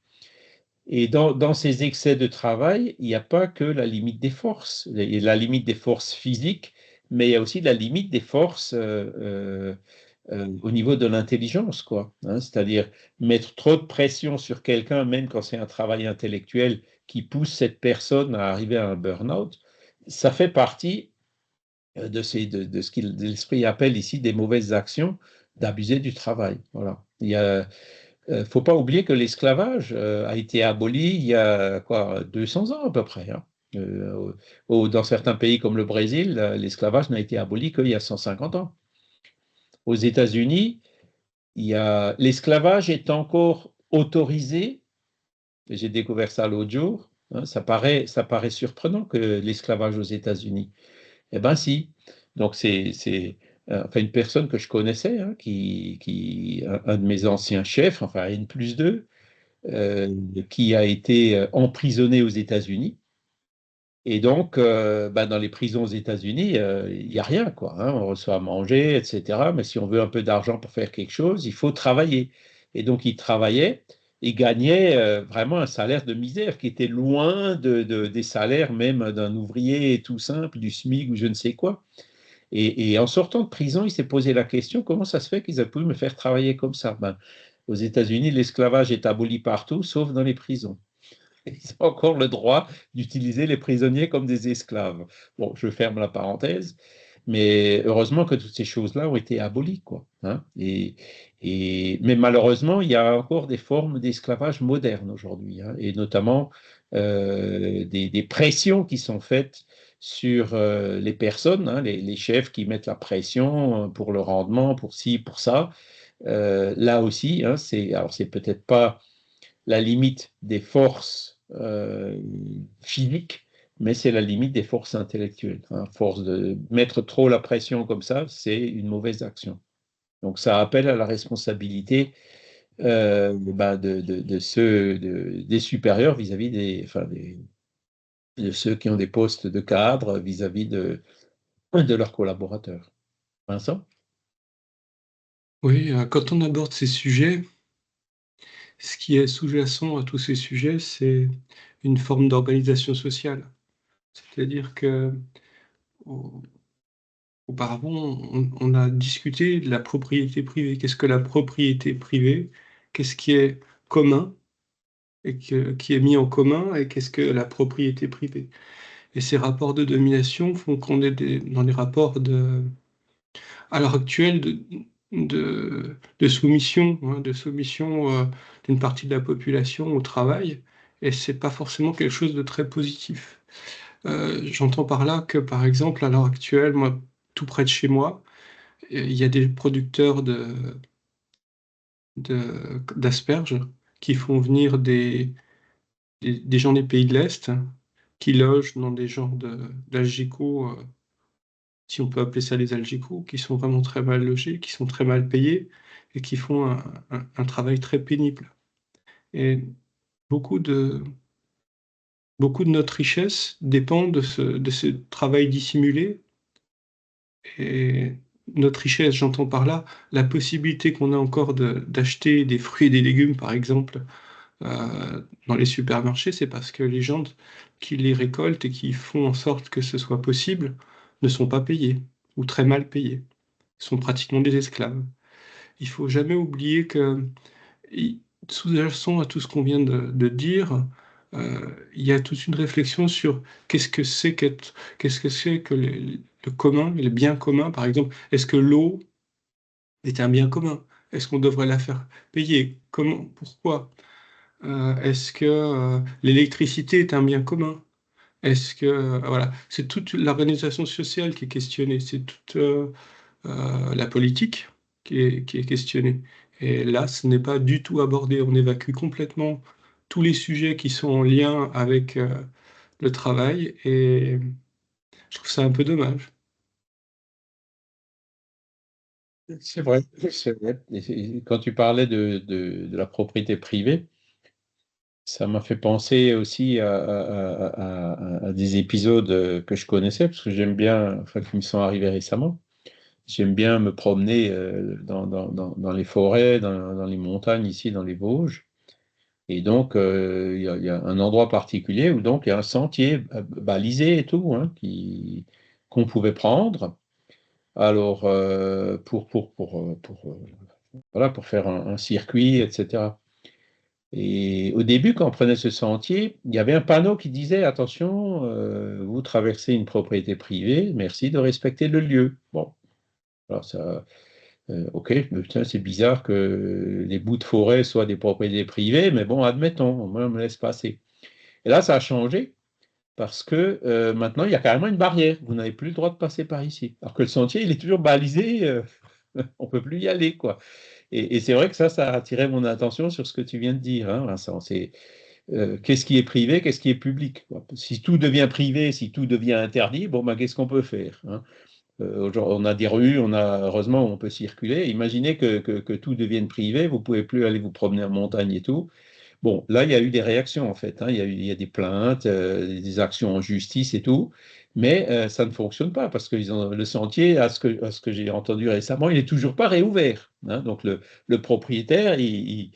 Et dans ces excès de travail, il n'y a pas que la limite des forces. Il y a la limite des forces physiques, mais il y a aussi la limite des forces au niveau de l'intelligence, quoi. Hein. C'est-à-dire mettre trop de pression sur quelqu'un, même quand c'est un travail intellectuel qui pousse cette personne à arriver à un burn-out, ça fait partie de ce que l'esprit appelle ici des mauvaises actions, d'abuser du travail. Voilà. Il y a faut pas oublier que l'esclavage a été aboli il y a 200 ans à peu près, hein. Dans certains pays comme le Brésil, l'esclavage n'a été aboli qu'il y a 150 ans. Aux États-Unis, l'esclavage est encore autorisé. J'ai découvert ça l'autre jour. Hein, ça paraît surprenant que l'esclavage aux États-Unis. Eh bien, si. Donc, c'est enfin, une personne que je connaissais, hein, un de mes anciens chefs, enfin, N+2, qui a été emprisonné aux États-Unis. Et donc, dans les prisons aux États-Unis, il n'y a rien, quoi, hein. On reçoit à manger, etc. Mais si on veut un peu d'argent pour faire quelque chose, il faut travailler. Et donc, il travaillait et gagnait vraiment un salaire de misère qui était loin des salaires même d'un ouvrier tout simple, du SMIC ou je ne sais quoi. Et en sortant de prison, il s'est posé la question, comment ça se fait qu'ils aient pu me faire travailler comme ça? Aux États-Unis, l'esclavage est aboli partout, sauf dans les prisons. Ils ont encore le droit d'utiliser les prisonniers comme des esclaves. Bon, je ferme la parenthèse, mais heureusement que toutes ces choses-là ont été abolies, quoi, hein. Mais malheureusement, il y a encore des formes d'esclavage modernes aujourd'hui, hein, et notamment des pressions qui sont faites sur les personnes, hein, les chefs qui mettent la pression pour le rendement, pour ci, pour ça. Là aussi, hein, alors c'est peut-être pas la limite des forces physiques, mais c'est la limite des forces intellectuelles, hein. Force de mettre trop la pression comme ça, c'est une mauvaise action. Donc ça appelle à la responsabilité des supérieurs vis-à-vis de ceux qui ont des postes de cadre vis-à-vis de leurs collaborateurs. Vincent? Oui, quand on aborde ces sujets, ce qui est sous-jacent à tous ces sujets, c'est une forme d'organisation sociale. C'est-à-dire que au auparavant, on a discuté de la propriété privée. Qu'est-ce que la propriété privée? Qu'est-ce qui est commun et qui est mis en commun et qu'est-ce que la propriété privée? Et ces rapports de domination font qu'on est dans des rapports à l'heure actuelle de soumission, hein, d'une partie de la population au travail, et c'est pas forcément quelque chose de très positif. J'entends par là que, par exemple, à l'heure actuelle, moi, tout près de chez moi, il y a des producteurs d'asperges qui font venir des gens des pays de l'Est, qui logent dans des genres d'algico, si on peut appeler ça des algicos, qui sont vraiment très mal logés, qui sont très mal payés et qui font un travail très pénible. Et beaucoup beaucoup de notre richesse dépend de ce travail dissimulé. Et notre richesse, j'entends par là la possibilité qu'on a encore d'acheter des fruits et des légumes, par exemple, dans les supermarchés, c'est parce que les gens qui les récoltent et qui font en sorte que ce soit possible ne sont pas payés, ou très mal payés. Ils sont pratiquement des esclaves. Il faut jamais oublier que, sous-jacent à tout ce qu'on vient de dire, il y a toute une réflexion sur qu'est-ce que c'est que le commun, le bien commun, par exemple. Est-ce que l'eau est un bien commun? Est-ce qu'on devrait la faire payer? Comment? Pourquoi? Est-ce que l'électricité est un bien commun? Est-ce que voilà, c'est toute l'organisation sociale qui est questionnée, c'est toute la politique qui est questionnée. Et là, ce n'est pas du tout abordé. On évacue complètement tous les sujets qui sont en lien avec le travail, et je trouve ça un peu dommage. C'est vrai, c'est vrai. Et quand tu parlais de la propriété privée, ça m'a fait penser aussi à des épisodes que je connaissais, parce que j'aime bien, enfin, qui me sont arrivés récemment. J'aime bien me promener dans les forêts, dans les montagnes, ici, dans les Vosges. Et donc, il y a un endroit particulier où donc il y a un sentier balisé et tout, hein, qu'on pouvait prendre. Alors, voilà, pour faire un circuit, etc. Et au début, quand on prenait ce sentier, il y avait un panneau qui disait, attention, vous traversez une propriété privée, merci de respecter le lieu. Bon, alors ça, ok, mais tiens, c'est bizarre que les bouts de forêt soient des propriétés privées, mais bon, admettons, au moins on me laisse passer. Et là, ça a changé parce que maintenant, il y a carrément une barrière. Vous n'avez plus le droit de passer par ici. Alors que le sentier, il est toujours balisé, on ne peut plus y aller, quoi. Et c'est vrai que ça a attiré mon attention sur ce que tu viens de dire, hein, Vincent. C'est qu'est-ce qui est privé, qu'est-ce qui est public, quoi. Si tout devient privé, si tout devient interdit, bon, ben, qu'est-ce qu'on peut faire, hein? On a des rues, heureusement, on peut circuler. Imaginez que tout devienne privé, vous ne pouvez plus aller vous promener en montagne et tout. Bon, là, il y a eu des réactions, en fait, hein. Il y a des plaintes, des actions en justice et tout, mais ça ne fonctionne pas parce que le sentier, à ce que j'ai entendu récemment, il n'est toujours pas réouvert, hein. Donc, le propriétaire, il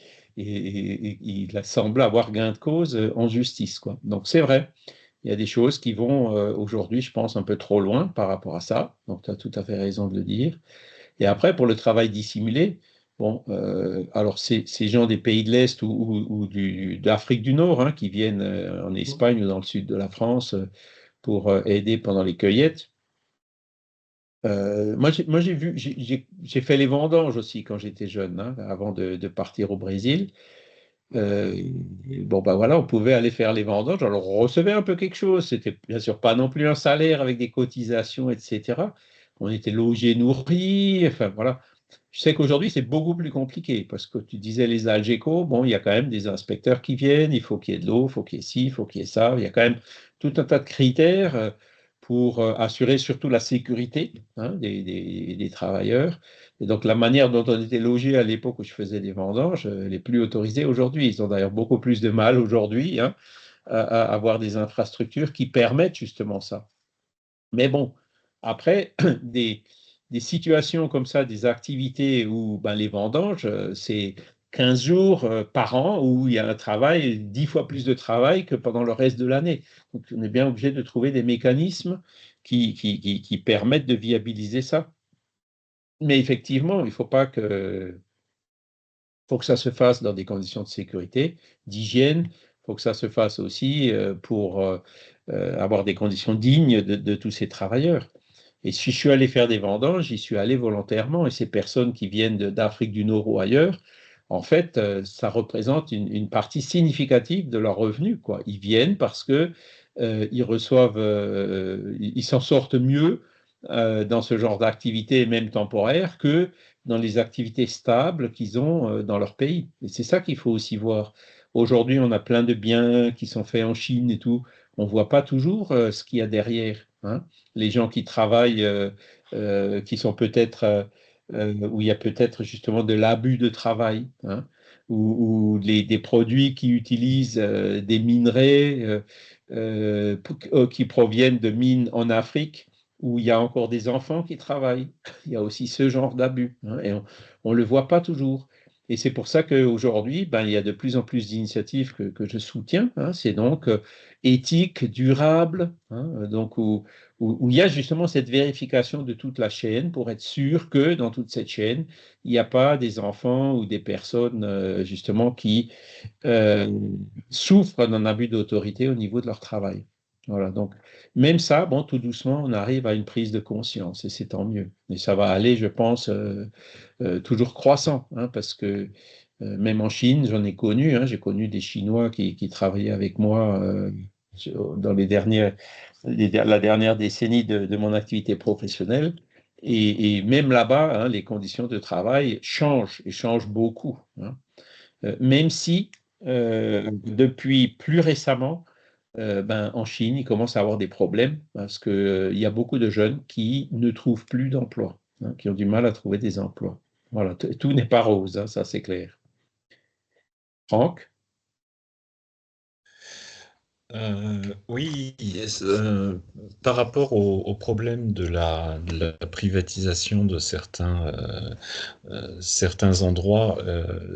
semble avoir gain de cause en justice, quoi. Donc, c'est vrai. Il y a des choses qui vont aujourd'hui, je pense, un peu trop loin par rapport à ça. Donc, tu as tout à fait raison de le dire. Et après, pour le travail dissimulé, bon, alors ces gens des pays de l'Est ou d'Afrique du Nord, hein, qui viennent en Espagne ou dans le sud de la France pour aider pendant les cueillettes. Moi, j'ai fait les vendanges aussi quand j'étais jeune, hein, avant de partir au Brésil. Euh, bon, ben voilà, on pouvait aller faire les vendanges. Alors, on recevait un peu quelque chose. C'était bien sûr pas non plus un salaire avec des cotisations, etc. On était logés, nourris. Enfin, voilà. Je sais qu'aujourd'hui, c'est beaucoup plus compliqué parce que tu disais les Algeco, bon, il y a quand même des inspecteurs qui viennent. Il faut qu'il y ait de l'eau, il faut qu'il y ait ci, il faut qu'il y ait ça. Il y a quand même tout un tas de critères pour assurer surtout la sécurité, hein, des travailleurs. Et donc, la manière dont on était logé à l'époque où je faisais des vendanges, elle n'est plus autorisée aujourd'hui. Ils ont d'ailleurs beaucoup plus de mal aujourd'hui, hein, à avoir des infrastructures qui permettent justement ça. Mais bon, après, des situations comme ça, des activités où ben, les vendanges, c'est 15 jours par an où il y a un travail, 10 fois plus de travail que pendant le reste de l'année. Donc, on est bien obligé de trouver des mécanismes qui permettent de viabiliser ça. Mais effectivement, il faut que ça se fasse dans des conditions de sécurité, d'hygiène. Il faut que ça se fasse aussi pour avoir des conditions dignes de tous ces travailleurs. Et si je suis allé faire des vendanges, j'y suis allé volontairement. Et ces personnes qui viennent d'Afrique du Nord ou ailleurs, en fait, ça représente une partie significative de leurs revenus, quoi. Ils viennent parce que ils reçoivent, ils s'en sortent mieux dans ce genre d'activité, même temporaire, que dans les activités stables qu'ils ont dans leur pays. Et c'est ça qu'il faut aussi voir. Aujourd'hui, on a plein de biens qui sont faits en Chine et tout. On ne voit pas toujours ce qu'il y a derrière, hein. Les gens qui travaillent, qui sont peut-être, où il y a peut-être justement de l'abus de travail, hein. ou des produits qui utilisent des minerais qui proviennent de mines en Afrique, où il y a encore des enfants qui travaillent. Il y a aussi ce genre d'abus, hein, et on ne le voit pas toujours. Et c'est pour ça qu'aujourd'hui, il y a de plus en plus d'initiatives que je soutiens, hein. C'est donc éthique, durable, hein, donc où il y a justement cette vérification de toute la chaîne pour être sûr que dans toute cette chaîne, il n'y a pas des enfants ou des personnes justement qui souffrent d'un abus d'autorité au niveau de leur travail. Voilà, donc même ça, bon, tout doucement, on arrive à une prise de conscience et c'est tant mieux. Et ça va aller, je pense, toujours croissant, hein, parce que même en Chine, j'en ai connu, hein, j'ai connu des Chinois qui travaillaient avec moi dans la dernière décennie de mon activité professionnelle. Et même là-bas, hein, les conditions de travail changent et changent beaucoup, hein. Même si depuis plus récemment, en Chine, ils commencent à avoir des problèmes parce qu'il y a beaucoup de jeunes qui ne trouvent plus d'emploi, hein, qui ont du mal à trouver des emplois. Voilà, tout n'est pas rose, hein, ça c'est clair. Franck? Oui, par rapport au problème de la privatisation de certains endroits,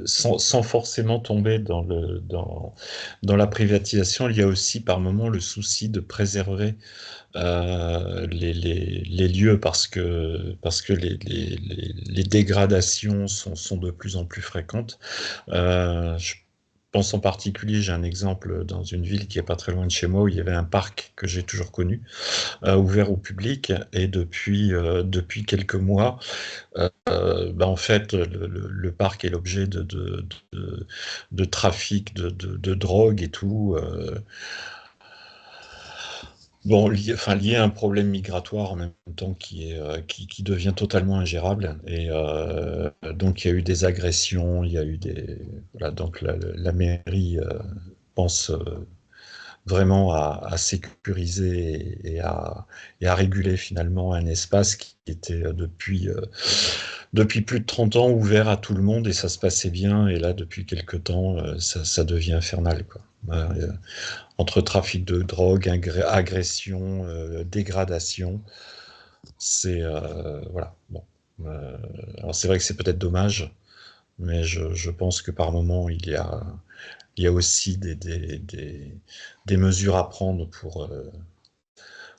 sans forcément tomber dans la privatisation, il y a aussi par moment le souci de préserver les lieux parce que les dégradations sont de plus en plus fréquentes. Je pense en particulier, j'ai un exemple dans une ville qui est pas très loin de chez moi où il y avait un parc que j'ai toujours connu, ouvert au public, et depuis quelques mois, en fait, le parc est l'objet de trafic de drogue et tout. Bon, lié à un problème migratoire en même temps qui devient totalement ingérable. Et donc, il y a eu des agressions, il y a eu voilà, donc la mairie pense vraiment à sécuriser et à réguler finalement un espace qui était depuis plus de 30 ans ouvert à tout le monde et ça se passait bien. Et là, depuis quelque temps, ça devient infernal, quoi. Entre trafic de drogue, agression, dégradation, c'est voilà. Bon, alors c'est vrai que c'est peut-être dommage, mais je pense que par moment il y a aussi des mesures à prendre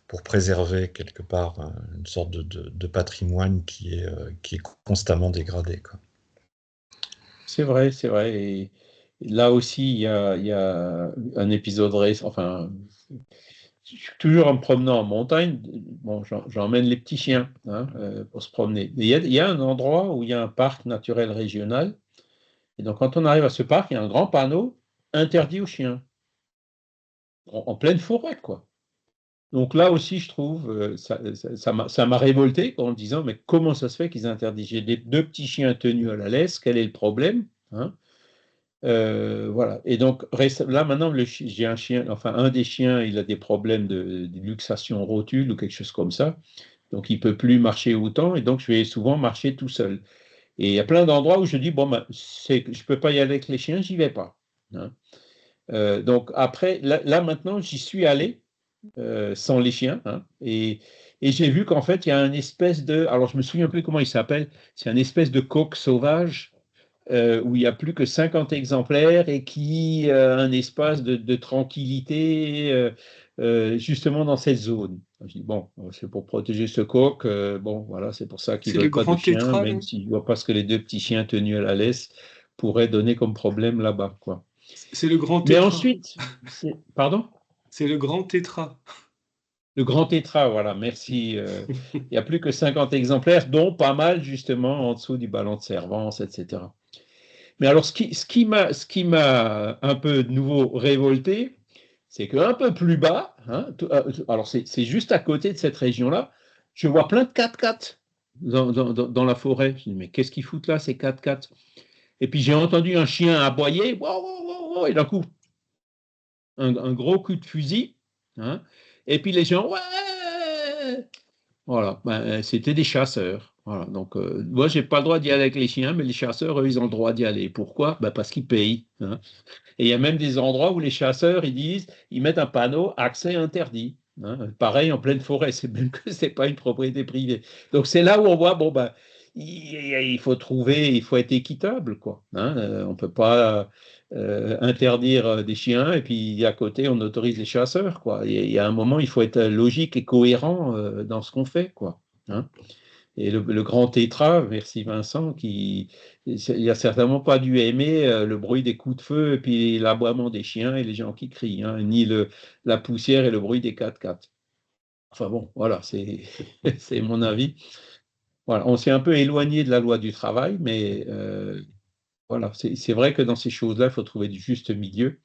pour préserver quelque part une sorte de patrimoine qui est constamment dégradé, quoi. C'est vrai, c'est vrai. Et là aussi, il y a un épisode récent, enfin, toujours en me promenant en montagne, bon, j'emmène les petits chiens, hein, pour se promener. Mais il y a un endroit où il y a un parc naturel régional. Et donc, quand on arrive à ce parc, il y a un grand panneau interdit aux chiens, en pleine forêt, quoi. Donc là aussi, je trouve, ça m'a révolté en me disant, mais comment ça se fait qu'ils interdisent? J'ai deux petits chiens tenus à la laisse, quel est le problème, hein? Voilà. Et donc là maintenant, j'ai un chien, enfin un des chiens, il a des problèmes de luxation rotule ou quelque chose comme ça. Donc il peut plus marcher autant et donc je vais souvent marcher tout seul. Et il y a plein d'endroits où je dis bon je peux pas y aller avec les chiens, j'y vais pas, hein. Donc après là maintenant j'y suis allé sans les chiens, hein, et j'ai vu qu'en fait il y a une espèce de, alors je me souviens plus comment il s'appelle, c'est un espèce de coq sauvage où il n'y a plus que 50 exemplaires et qui a un espace de tranquillité justement dans cette zone. Je dis, bon, c'est pour protéger ce coq, bon, voilà, c'est pour ça qu'ils C'est ne le veulent pas de grand chiens, tétra, là. même s'ils ne voient pas ce que les deux petits chiens tenus à la laisse pourraient donner comme problème là-bas, quoi. C'est le grand Mais tétra. ensuite, pardon? C'est le grand tétra. Le grand tétra, voilà, merci. Il n'y a plus que 50 exemplaires, dont pas mal justement en dessous du ballon de Servance, etc. Mais alors, ce qui m'a un peu de nouveau révolté, c'est qu'un peu plus bas, hein, alors c'est juste à côté de cette région-là, je vois plein de 4x4 dans la forêt. Je me dis, mais qu'est-ce qu'ils foutent là, ces 4x4? Et puis j'ai entendu un chien aboyer, wow, wow, wow, wow, et d'un coup, un gros coup de fusil, hein, et puis les gens, ouais! Voilà, c'était des chasseurs. Voilà, donc moi, j'ai pas le droit d'y aller avec les chiens, mais les chasseurs, eux, ils ont le droit d'y aller. Pourquoi? Ben, parce qu'ils payent, hein. Et il y a même des endroits où les chasseurs, ils mettent un panneau accès interdit, hein. Pareil en pleine forêt, c'est même que c'est pas une propriété privée. Donc c'est là où on voit, bon ben, il faut trouver, il faut être équitable, quoi, hein. On peut pas interdire des chiens et puis à côté on autorise les chasseurs, quoi. Il y a un moment, il faut être logique et cohérent dans ce qu'on fait, quoi, hein. Et le grand tétra, merci Vincent, il a certainement pas dû aimer le bruit des coups de feu et puis l'aboiement des chiens et les gens qui crient, hein, ni la poussière et le bruit des 4x4. Enfin bon, voilà, c'est mon avis. Voilà, on s'est un peu éloigné de la loi du travail, mais voilà, c'est vrai que dans ces choses-là, il faut trouver du juste milieu.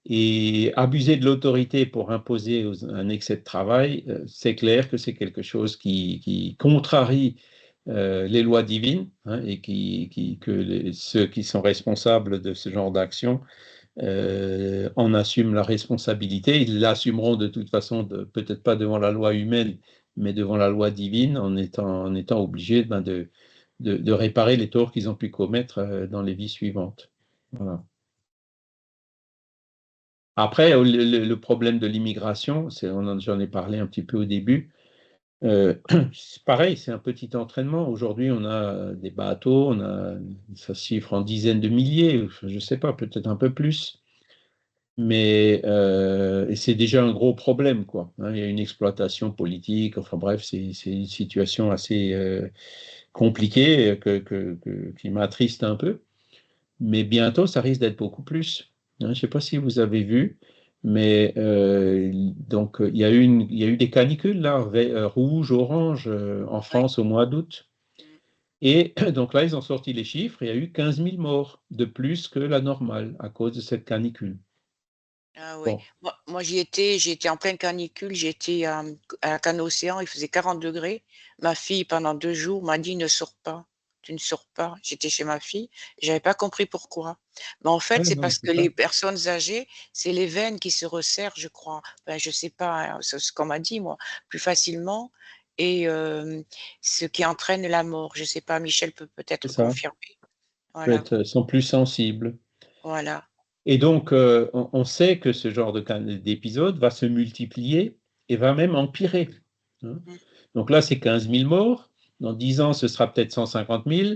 Et abuser de l'autorité pour imposer un excès de travail, c'est clair que c'est quelque chose qui contrarie les lois divines, hein, et que ceux qui sont responsables de ce genre d'action en assument la responsabilité. Ils l'assumeront de toute façon, peut-être pas devant la loi humaine, mais devant la loi divine, en étant obligés de réparer les torts qu'ils ont pu commettre dans les vies suivantes. Voilà. Après, le problème de l'immigration, j'en ai parlé un petit peu au début. C'est pareil, c'est un petit entraînement. Aujourd'hui, on a des bateaux, ça se chiffre en dizaines de milliers, je ne sais pas, peut-être un peu plus. Mais et c'est déjà un gros problème, quoi, hein. Il y a une exploitation politique, enfin bref, c'est une situation assez compliquée qui m'attriste un peu. Mais bientôt, ça risque d'être beaucoup plus, hein. Je ne sais pas si vous avez vu, mais donc il y a eu des canicules là, rouge, orange en Oui. France au mois d'août. Et donc là, ils ont sorti les chiffres. Il y a eu 15 000 morts de plus que la normale à cause de cette canicule. Ah oui. Bon, Moi j'étais en pleine canicule, j'étais à Cannes-Océan, il faisait 40 degrés. Ma fille, pendant 2 jours, m'a dit: «Ne sors pas, tu ne sors pas». J'étais chez ma fille, j'avais pas compris pourquoi. Mais en fait, ouais, c'est non, parce c'est que ça. les personnes âgées, c'est les veines qui se resserrent, je crois. Ben, je sais pas, hein, c'est ce qu'on m'a dit moi, plus facilement et ce qui entraîne la mort. Je sais pas, Michel peut C'est peut-être ça. confirmer. Voilà, Sont plus sensibles. voilà. Et donc, on sait que ce genre d'épisode va se multiplier et va même empirer, hein. Mmh. Donc là, c'est 15 000 morts. Dans 10 ans, ce sera peut-être 150 000.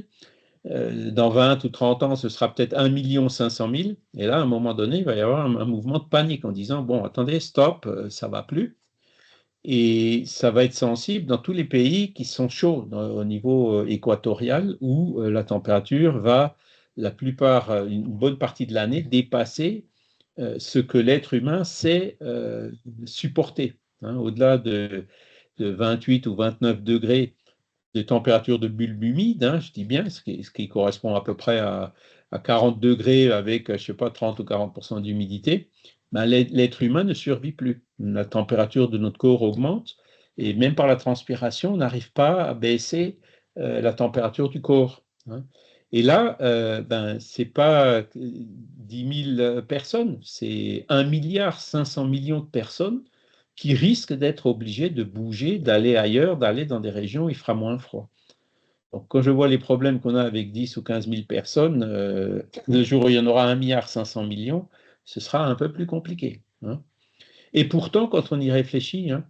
Dans 20 ou 30 ans, ce sera peut-être 1 500 000. Et là, à un moment donné, il va y avoir un mouvement de panique en disant, bon, attendez, stop, ça va plus. Et ça va être sensible dans tous les pays qui sont chauds au niveau équatorial, où la température va, la plupart, une bonne partie de l'année, dépasser ce que l'être humain sait supporter, hein. Au-delà de 28 ou 29 degrés de température de bulbe humide, hein, je dis bien, ce qui correspond à peu près à 40 degrés avec, je ne sais pas, 30 ou 40% d'humidité, ben, l'être humain ne survit plus. La température de notre corps augmente et même par la transpiration, on n'arrive pas à baisser la température du corps, hein. Et là, ben, ce n'est pas 10 000 personnes, c'est 1,5 milliard de personnes qui risquent d'être obligés de bouger, d'aller ailleurs, d'aller dans des régions où il fera moins froid. Donc, quand je vois les problèmes qu'on a avec 10 ou 15 000 personnes, le jour où il y en aura 1,5 milliard, ce sera un peu plus compliqué, hein. Et pourtant, quand on y réfléchit, hein,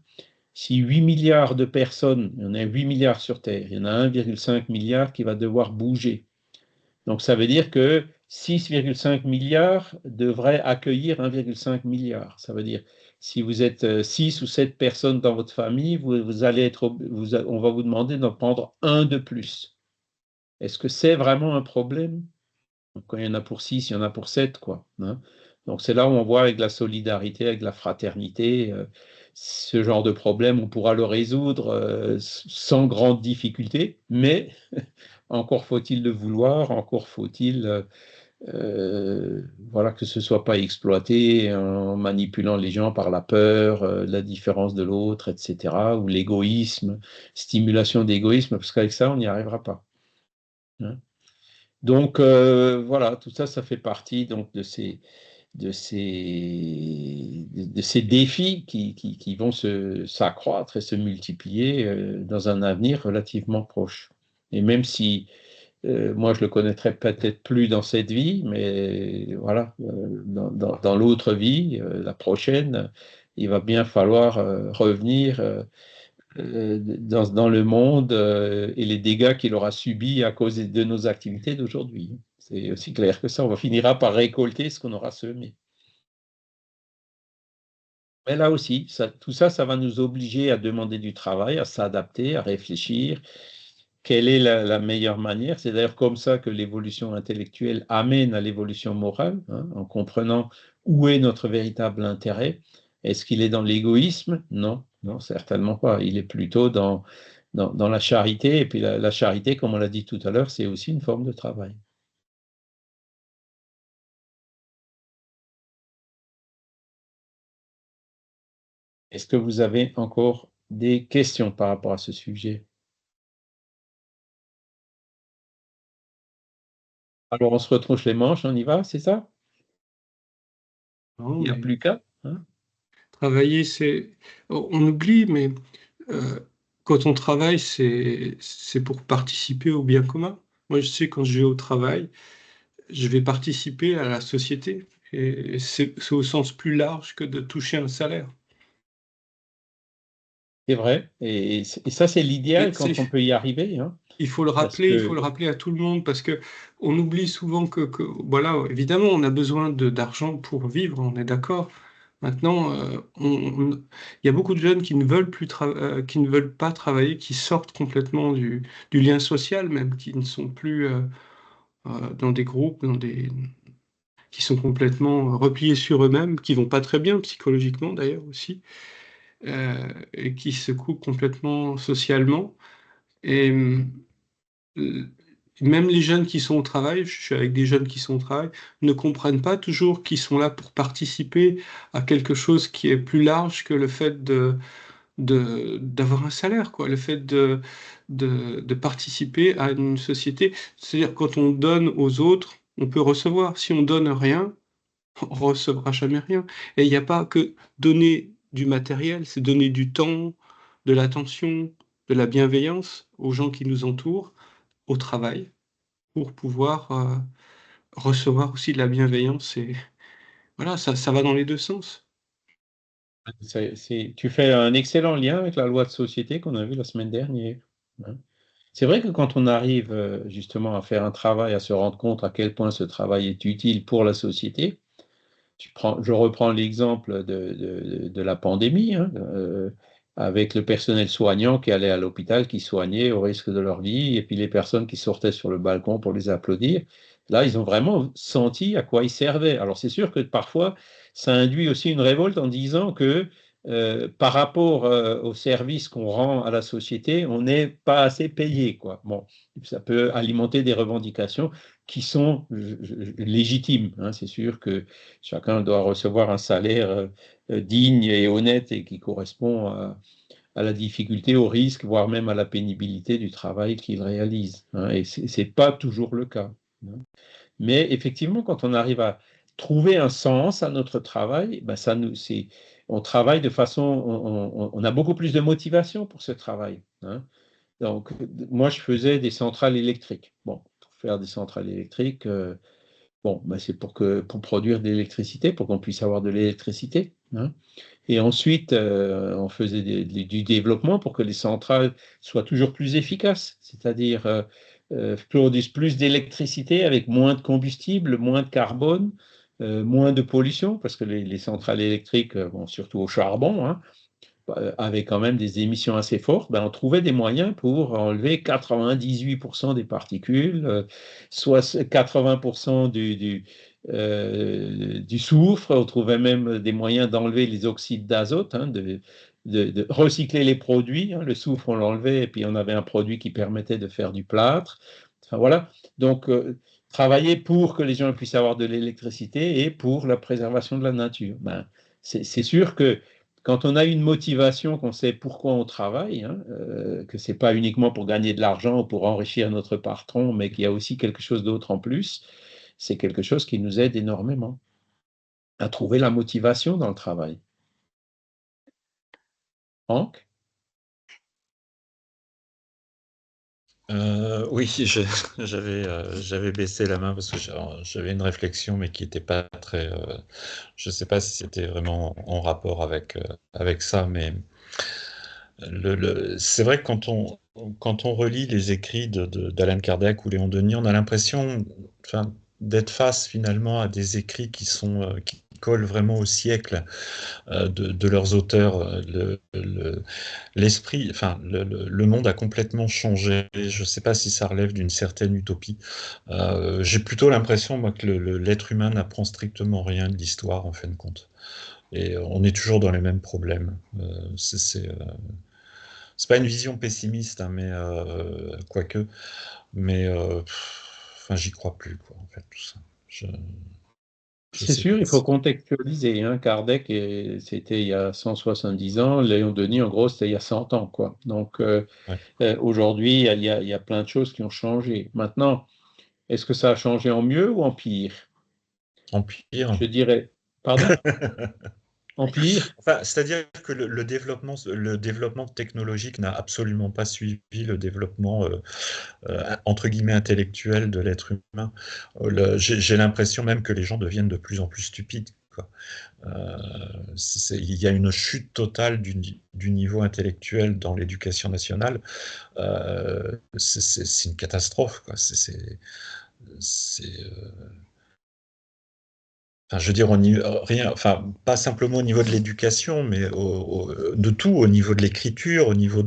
si 8 milliards de personnes, il y en a 8 milliards sur Terre, il y en a 1,5 milliard qui va devoir bouger. Donc, ça veut dire que 6,5 milliards devraient accueillir 1,5 milliard. Ça veut dire, si vous êtes 6 ou 7 personnes dans votre famille, vous allez on va vous demander d'en prendre un de plus. Est-ce que c'est vraiment un problème? Donc, quand il y en a pour 6, il y en a pour 7, quoi, hein. Donc, c'est là où on voit avec la solidarité, avec la fraternité, ce genre de problème, on pourra le résoudre sans grande difficulté, mais encore faut-il le vouloir, encore faut-il voilà, que ce ne soit pas exploité en manipulant les gens par la peur, la différence de l'autre, etc., ou l'égoïsme, stimulation d'égoïsme, parce qu'avec ça, on n'y arrivera pas, hein. Donc, voilà, tout ça, ça fait partie donc, de ces défis qui vont s'accroître et se multiplier dans un avenir relativement proche. Et même si moi, je le connaîtrai peut-être plus dans cette vie, mais voilà, dans l'autre vie, la prochaine, il va bien falloir revenir dans le monde et les dégâts qu'il aura subis à cause de nos activités d'aujourd'hui. C'est aussi clair que ça, on finira par récolter ce qu'on aura semé. Mais là aussi, tout ça, ça va nous obliger à demander du travail, à s'adapter, à réfléchir. Quelle est la meilleure manière? C'est d'ailleurs comme ça que l'évolution intellectuelle amène à l'évolution morale, hein, en comprenant où est notre véritable intérêt. Est-ce qu'il est dans l'égoïsme? Non, non, certainement pas. Il est plutôt dans la charité. Et puis la charité, comme on l'a dit tout à l'heure, c'est aussi une forme de travail. Est-ce que vous avez encore des questions par rapport à ce sujet? Alors, on se retrousse les manches, on y va, c'est ça? Non, Il n'y a mais plus qu'à. Hein? travailler, on oublie, mais quand on travaille, c'est pour participer au bien commun. Moi, je sais, quand je vais au travail, je vais participer à la société. Et c'est au sens plus large que de toucher un salaire. C'est vrai. Et ça, c'est l'idéal Et quand on peut y arriver. Hein, il faut le parce rappeler, il faut que le rappeler à tout le monde, parce que on oublie souvent que voilà, évidemment, on a besoin d'argent pour vivre, on est d'accord. Maintenant, il y a beaucoup de jeunes qui ne veulent plus qui ne veulent pas travailler, qui sortent complètement du lien social, même, qui ne sont plus dans des groupes, qui sont complètement repliés sur eux-mêmes, qui vont pas très bien psychologiquement d'ailleurs aussi, et qui se coupent complètement socialement. Et euh, même les jeunes qui sont au travail, je suis avec des jeunes qui sont au travail, ne comprennent pas toujours qu'ils sont là pour participer à quelque chose qui est plus large que le fait d'avoir un salaire, quoi. Le fait de participer à une société. C'est-à-dire, quand on donne aux autres, on peut recevoir. Si on donne rien, on recevra jamais rien. Et il n'y a pas que donner du matériel, c'est donner du temps, de l'attention, de la bienveillance aux gens qui nous entourent, au travail, pour pouvoir recevoir aussi de la bienveillance. Et voilà, ça va dans les deux sens. tu fais un excellent lien avec la loi de société qu'on a vue la semaine dernière. Hein. C'est vrai que quand on arrive justement à faire un travail, à se rendre compte à quel point ce travail est utile pour la société, je reprends l'exemple de la pandémie, hein, avec le personnel soignant qui allait à l'hôpital, qui soignait au risque de leur vie, et puis les personnes qui sortaient sur le balcon pour les applaudir. Là, ils ont vraiment senti à quoi ils servaient. Alors, c'est sûr que parfois, ça induit aussi une révolte en disant que par rapport au service qu'on rend à la société, on n'est pas assez payé, quoi. Bon, ça peut alimenter des revendications qui sont légitimes. Hein. C'est sûr que chacun doit recevoir un salaire digne et honnête et qui correspond à la difficulté, au risque, voire même à la pénibilité du travail qu'il réalise. Hein. Et ce n'est pas toujours le cas. Hein. Mais effectivement, quand on arrive à trouver un sens à notre travail, ben on travaille de façon, on a beaucoup plus de motivation pour ce travail. Hein. Donc, moi, je faisais des centrales électriques. Bon, pour faire des centrales électriques, bon, ben c'est pour produire de l'électricité, pour qu'on puisse avoir de l'électricité. Hein. Et ensuite, on faisait du développement pour que les centrales soient toujours plus efficaces, c'est-à-dire produisent plus d'électricité avec moins de combustible, moins de carbone, moins de pollution, parce que les centrales électriques, bon, surtout au charbon, hein, avaient quand même des émissions assez fortes. Ben, on trouvait des moyens pour enlever 98% des particules, soit 80% du soufre. On trouvait même des moyens d'enlever les oxydes d'azote, hein, de recycler les produits. Hein. Le soufre, on l'enlevait et puis on avait un produit qui permettait de faire du plâtre. Enfin, voilà. Donc, travailler pour que les gens puissent avoir de l'électricité et pour la préservation de la nature. Ben, c'est sûr que quand on a une motivation, qu'on sait pourquoi on travaille, hein, que ce n'est pas uniquement pour gagner de l'argent ou pour enrichir notre patron, mais qu'il y a aussi quelque chose d'autre en plus, c'est quelque chose qui nous aide énormément à trouver la motivation dans le travail. Franck ? Oui, j'avais baissé la main parce que j'avais une réflexion, mais qui n'était pas très. Je ne sais pas si c'était vraiment en rapport avec ça, mais c'est vrai que quand on relit les écrits d'Alan Kardec ou Léon Denis, on a l'impression, enfin, d'être face finalement à des écrits qui collent vraiment au siècle de leurs auteurs. L'esprit, enfin, le monde a complètement changé. Je ne sais pas si ça relève d'une certaine utopie. J'ai plutôt l'impression, moi, que l'être humain n'apprend strictement rien de l'histoire, en fin de compte. Et on est toujours dans les mêmes problèmes. C'est pas une vision pessimiste, hein, mais quoique. Mais enfin, j'y crois plus, quoi, en fait, tout ça. Je C'est sais sûr, pas il faut si. contextualiser, hein. Kardec, c'était il y a 170 ans. Léon Denis, en gros, c'était il y a 100 ans, quoi. Donc, Ouais. aujourd'hui, il y a plein de choses qui ont changé. Maintenant, est-ce que ça a changé en mieux ou en pire? Empire. Je dirais, pardon? En pire? Enfin, c'est-à-dire que le développement technologique n'a absolument pas suivi le développement entre guillemets intellectuel de l'être humain. J'ai l'impression même que les gens deviennent de plus en plus stupides, quoi. Il y a une chute totale du niveau intellectuel dans l'éducation nationale. C'est une catastrophe, quoi. Enfin, je veux dire, rien, enfin, pas simplement au niveau de l'éducation, mais de tout, au niveau de l'écriture, au niveau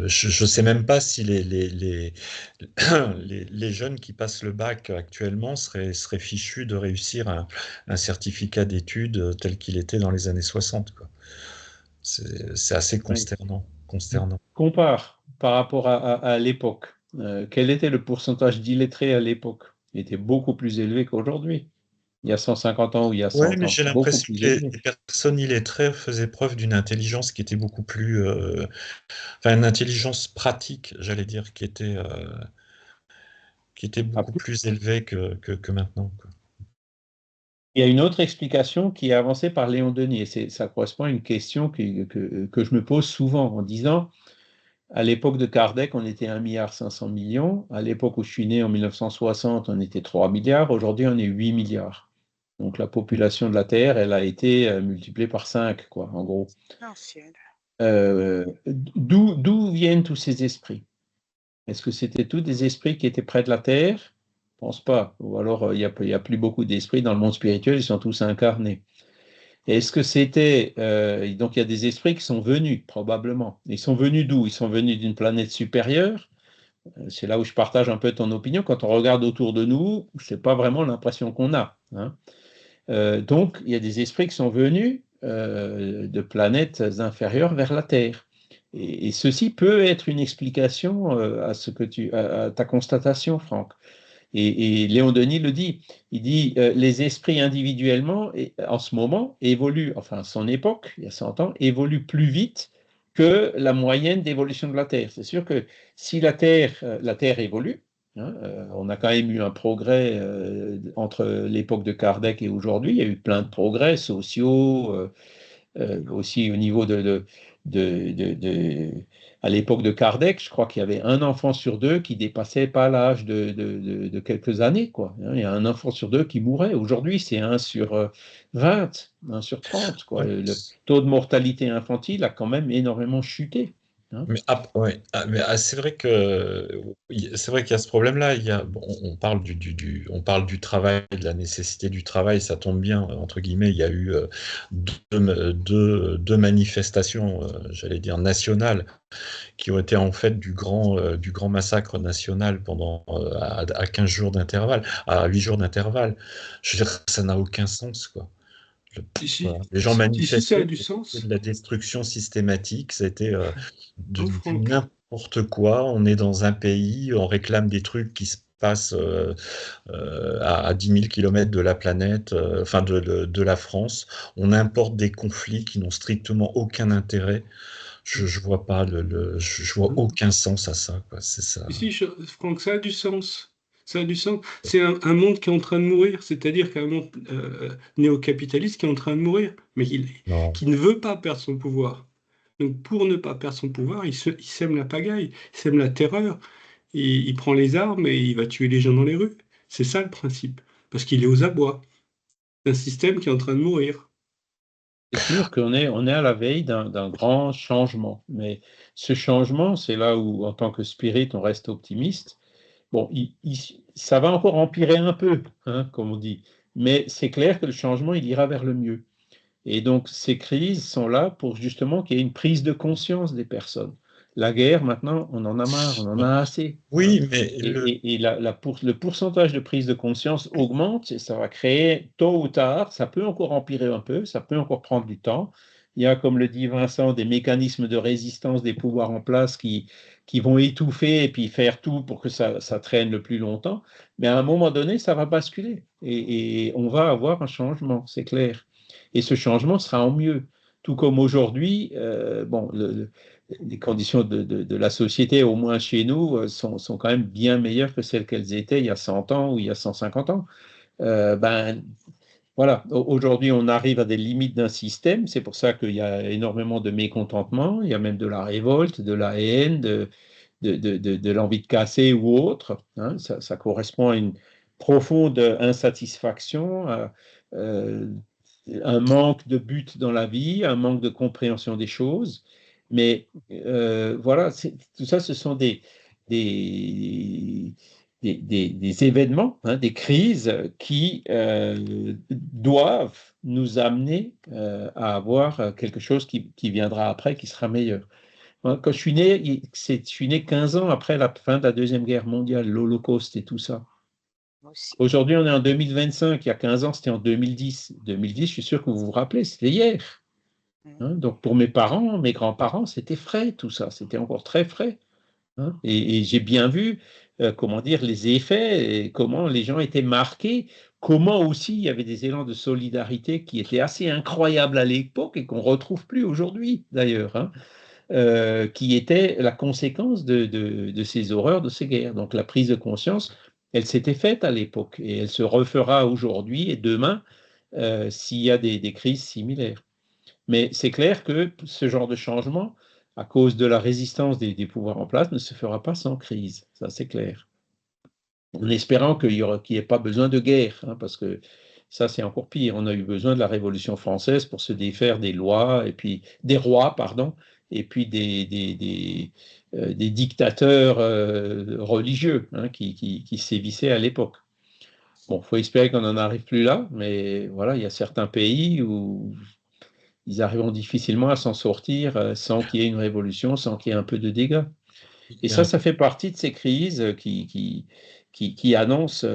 je sais même pas si les jeunes qui passent le bac actuellement seraient fichus de réussir un certificat d'études tel qu'il était dans les années 60, quoi. C'est assez Oui. consternant. Compare par rapport à l'époque. Quel était le pourcentage d'illettrés à l'époque? Il était beaucoup plus élevé qu'aujourd'hui. Il y a 150 ans ou il y a Oui, 100 mais ans. j'ai Beaucoup l'impression plus que élevé. les personnes illettrées faisaient preuve d'une intelligence qui était beaucoup plus, enfin, une intelligence pratique, j'allais dire, qui était beaucoup Après, plus élevée que maintenant, quoi. il y a une autre explication qui est avancée par Léon Denis, et ça correspond à une question que je me pose souvent en disant, à l'époque de Kardec, on était 1,5 milliard, à l'époque où je suis né en 1960, on était 3 milliards, aujourd'hui on est 8 milliards. Donc la population de la Terre, elle a été multipliée par 5, quoi, en gros. Ancienne. D'où viennent tous ces esprits? Est-ce que c'était tous des esprits qui étaient près de la Terre? Je pense pas. Ou alors, il y a plus beaucoup d'esprits dans le monde spirituel, ils sont tous incarnés. Et est-ce que c'était... donc, il y a des esprits qui sont venus, probablement. Ils sont venus d'où? Ils sont venus d'une planète supérieure. C'est là où je partage un peu ton opinion. Quand on regarde autour de nous, c'est pas vraiment l'impression qu'on a, hein. Donc, il y a des esprits qui sont venus de planètes inférieures vers la Terre. Et ceci peut être une explication à ta constatation, Franck. Et Léon Denis le dit. Il dit les esprits individuellement, en ce moment, évoluent, enfin, son époque, il y a 100 ans, évoluent plus vite que la moyenne d'évolution de la Terre. C'est sûr que si la Terre évolue, hein, on a quand même eu un progrès entre l'époque de Kardec et aujourd'hui. Il y a eu plein de progrès sociaux, aussi au niveau à l'époque de Kardec, je crois qu'il y avait un enfant sur deux qui dépassait pas l'âge de quelques années, quoi. Il y a un enfant sur deux qui mourait. Aujourd'hui, c'est 1 sur 20, 1 sur 30, quoi. Ouais. Le taux de mortalité infantile a quand même énormément chuté, hein. Mais ouais, c'est vrai c'est vrai qu'il y a ce problème-là. Bon, on parle on parle du travail, de la nécessité du travail. Ça tombe bien, entre guillemets. Il y a eu deux manifestations, j'allais dire nationales, qui ont été en fait du grand massacre national pendant à 15 jours d'intervalle, à 8 jours d'intervalle. Je veux dire, ça n'a aucun sens, quoi. Ici, Voilà. Les gens ici, ça a manifestaient, du c'était sens. de la destruction systématique, c'était Oh, du Franck. n'importe quoi. On est dans un pays, on réclame des trucs qui se passent à 10 000 kilomètres de la planète, enfin de la France. On importe des conflits qui n'ont strictement aucun intérêt. Je vois pas je vois aucun sens à ça, quoi. C'est ça. Ici, Franck, ça a du sens. Ça a du sens. C'est un monde qui est en train de mourir, c'est-à-dire qu'un monde néo-capitaliste qui est en train de mourir, mais Non. qui ne veut pas perdre son pouvoir. Donc, pour ne pas perdre son pouvoir, il sème la pagaille, il sème la terreur, il prend les armes et il va tuer les gens dans les rues. C'est ça le principe, parce qu'il est aux abois d'un système qui est en train de mourir. C'est sûr on est à la veille d'un grand changement, mais ce changement, c'est là où, en tant que spirit, on reste optimiste. Bon, ça va encore empirer un peu, hein, comme on dit, mais c'est clair que le changement, il ira vers le mieux. Et donc, ces crises sont là pour justement qu'il y ait une prise de conscience des personnes. La guerre, maintenant, on en a marre, on en a assez. Oui, mais Et le pourcentage de prise de conscience augmente et ça va créer, tôt ou tard, ça peut encore empirer un peu, ça peut encore prendre du temps. Il y a, comme le dit Vincent, des mécanismes de résistance des pouvoirs en place qui vont étouffer et puis faire tout pour que ça traîne le plus longtemps. Mais à un moment donné, ça va basculer et on va avoir un changement, c'est clair. Et ce changement sera en mieux. Tout comme aujourd'hui, bon, les conditions de la société, au moins chez nous, sont quand même bien meilleures que celles qu'elles étaient il y a 100 ans ou il y a 150 ans. Ben, voilà, aujourd'hui, on arrive à des limites d'un système. C'est pour ça qu'il y a énormément de mécontentement. Il y a même de la révolte, de la haine, de l'envie de casser ou autre. Hein. Ça correspond à une profonde insatisfaction, à, un manque de but dans la vie, un manque de compréhension des choses. Mais voilà, tout ça, ce sont des, des événements, hein, des crises qui doivent nous amener à avoir quelque chose qui viendra après, qui sera meilleur. Moi, quand je suis né, je suis né 15 ans après la fin de la Deuxième Guerre mondiale, l'Holocauste et tout ça. Moi aussi. Aujourd'hui, on est en 2025. Il y a 15 ans, c'était en 2010. 2010, je suis sûr que vous vous rappelez, c'était hier. Hein, donc, pour mes parents, mes grands-parents, c'était frais, tout ça. C'était encore très frais. Hein, et j'ai bien vu, comment dire, les effets, et comment les gens étaient marqués, comment aussi il y avait des élans de solidarité qui étaient assez incroyables à l'époque et qu'on ne retrouve plus aujourd'hui, d'ailleurs. Hein, qui était la conséquence de ces horreurs, de ces guerres. Donc la prise de conscience, elle s'était faite à l'époque et elle se refera aujourd'hui et demain s'il y a des crises similaires. Mais c'est clair que ce genre de changement, à cause de la résistance des pouvoirs en place, ne se fera pas sans crise. Ça, c'est clair. En espérant qu'il n'y ait pas besoin de guerre, hein, parce que ça, c'est encore pire. On a eu besoin de la Révolution française pour se défaire des lois, et puis des rois, pardon, et puis des dictateurs religieux hein, qui sévissaient à l'époque. Bon, il faut espérer qu'on n'en arrive plus là, mais voilà, il y a certains pays où ils arriveront difficilement à s'en sortir sans qu'il y ait une révolution, sans qu'il y ait un peu de dégâts. Et ça fait partie de ces crises qui annoncent,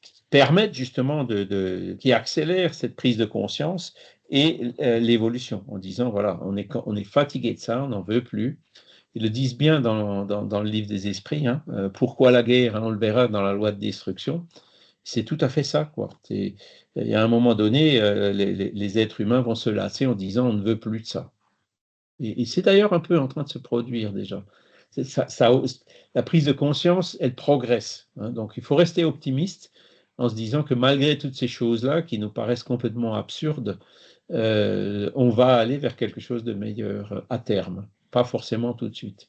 qui permettent justement qui accélèrent cette prise de conscience et l'évolution, en disant, voilà, on est fatigué de ça, on n'en veut plus. Ils le disent bien dans le livre des esprits, hein, pourquoi la guerre, hein, on le verra dans la loi de destruction. C'est tout à fait ça, quoi. Il y a un moment donné, les êtres humains vont se lasser en disant, on ne veut plus de ça. Et c'est d'ailleurs un peu en train de se produire déjà. La prise de conscience, elle progresse. Hein, donc il faut rester optimiste en se disant que malgré toutes ces choses-là qui nous paraissent complètement absurdes, on va aller vers quelque chose de meilleur à terme, pas forcément tout de suite.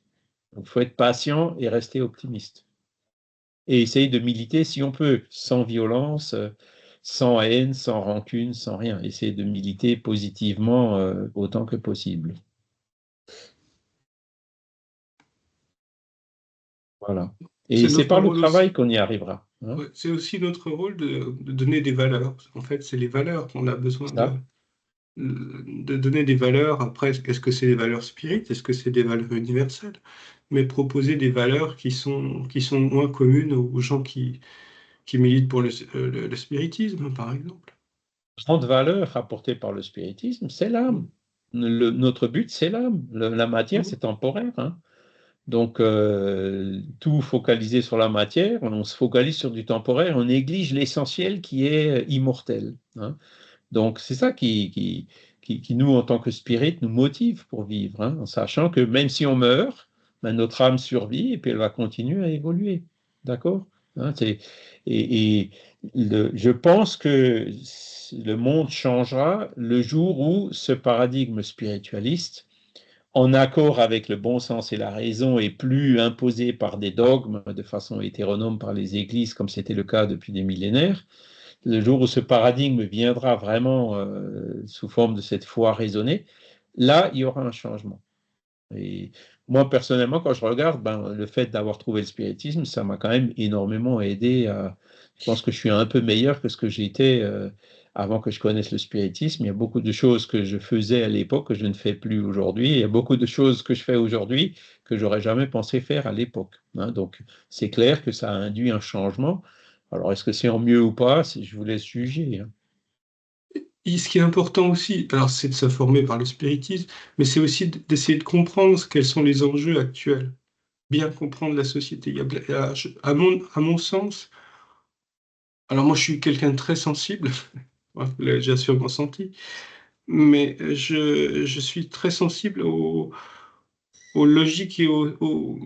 Donc il faut être patient et rester optimiste. Et essayer de militer si on peut, sans violence, sans haine, sans rancune, sans rien. Essayer de militer positivement autant que possible. Voilà. Et c'est par le travail qu'on y arrivera. Hein. Ouais, c'est aussi notre rôle de donner des valeurs. En fait, c'est les valeurs qu'on a besoin de donner des valeurs. Après, est-ce que c'est des valeurs spirites? Est-ce que c'est des valeurs universelles? Mais proposer des valeurs qui sont moins communes aux gens qui militent pour le spiritisme, par exemple. Grande valeur apportée par le spiritisme, c'est l'âme. Notre but, c'est l'âme. La matière, c'est temporaire. Hein. Donc, tout focalisé sur la matière, on se focalise sur du temporaire, on néglige l'essentiel qui est immortel. Hein. Donc, c'est ça qui, nous, en tant que spirit, nous motive pour vivre, hein, en sachant que même si on meurt, ben, notre âme survit et puis elle va continuer à évoluer. D'accord? Hein, et je pense que le monde changera le jour où ce paradigme spiritualiste, en accord avec le bon sens et la raison, et plus imposé par des dogmes de façon hétéronome par les églises, comme c'était le cas depuis des millénaires, le jour où ce paradigme viendra vraiment sous forme de cette foi raisonnée, là, il y aura un changement. Et moi, personnellement, quand je regarde, le fait d'avoir trouvé le spiritisme, ça m'a quand même énormément aidé à... Je pense que je suis un peu meilleur que ce que j'étais avant que je connaisse le spiritisme. Il y a beaucoup de choses que je faisais à l'époque que je ne fais plus aujourd'hui. Il y a beaucoup de choses que je fais aujourd'hui que j'aurais jamais pensé faire à l'époque. Hein. Donc, c'est clair que ça a induit un changement. Alors, est-ce que c'est en mieux ou pas? Je vous laisse juger. Hein. Et ce qui est important aussi, alors c'est de s'informer par le spiritisme, mais c'est aussi d'essayer de comprendre quels sont les enjeux actuels, bien comprendre la société. À mon sens, alors moi je suis quelqu'un de très sensible, vous l'avez déjà sûrement senti, mais je suis très sensible aux logiques et au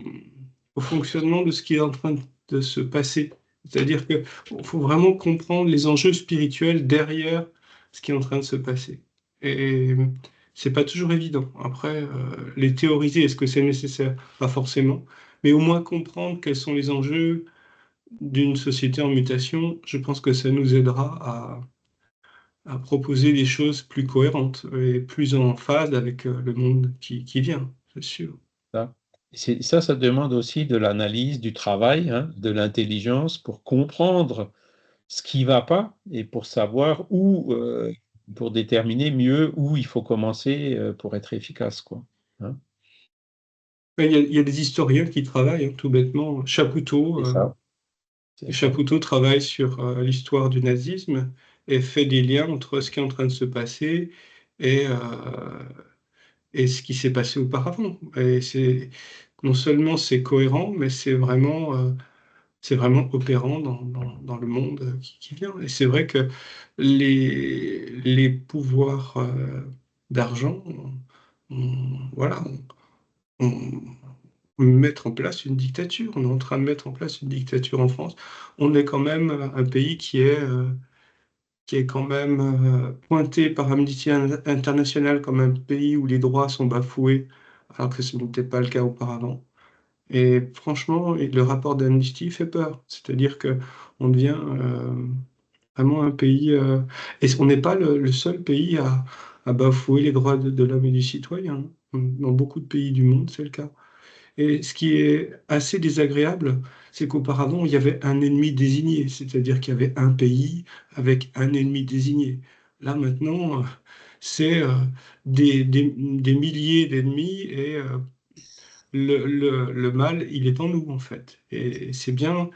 fonctionnement de ce qui est en train de se passer. C'est-à-dire qu'il faut vraiment comprendre les enjeux spirituels derrière ce qui est en train de se passer. Et c'est pas toujours évident. Après, les théoriser, est-ce que c'est nécessaire? Pas forcément. Mais au moins comprendre quels sont les enjeux d'une société en mutation, je pense que ça nous aidera à proposer des choses plus cohérentes et plus en phase avec le monde qui vient, c'est sûr. Ça, ça demande aussi de l'analyse, du travail, hein, de l'intelligence pour comprendre ce qui ne va pas et pour savoir où, pour déterminer mieux où il faut commencer pour être efficace, quoi. Hein. Il y a des historiens qui travaillent, hein, tout bêtement. C'est ça. Chapoutot travaille sur l'histoire du nazisme et fait des liens entre ce qui est en train de se passer et, euh, et ce qui s'est passé auparavant. Et non seulement c'est cohérent, mais c'est vraiment opérant dans le monde qui vient. Et c'est vrai que les pouvoirs d'argent, voilà, on- mettre en place une dictature. On est en train de mettre en place une dictature en France. On est quand même un pays qui est quand même pointé par Amnesty International comme un pays où les droits sont bafoués, alors que ce n'était pas le cas auparavant. Et franchement, le rapport d'Amnesty fait peur. C'est-à-dire que on devient vraiment un pays... et on n'est pas le seul pays à bafouer les droits de l'homme et du citoyen. Dans beaucoup de pays du monde, c'est le cas. Et ce qui est assez désagréable, c'est qu'auparavant, il y avait un ennemi désigné, c'est-à-dire qu'il y avait un pays avec un ennemi désigné. Là, maintenant, c'est des milliers d'ennemis et le mal, il est en nous, en fait. Et c'est bien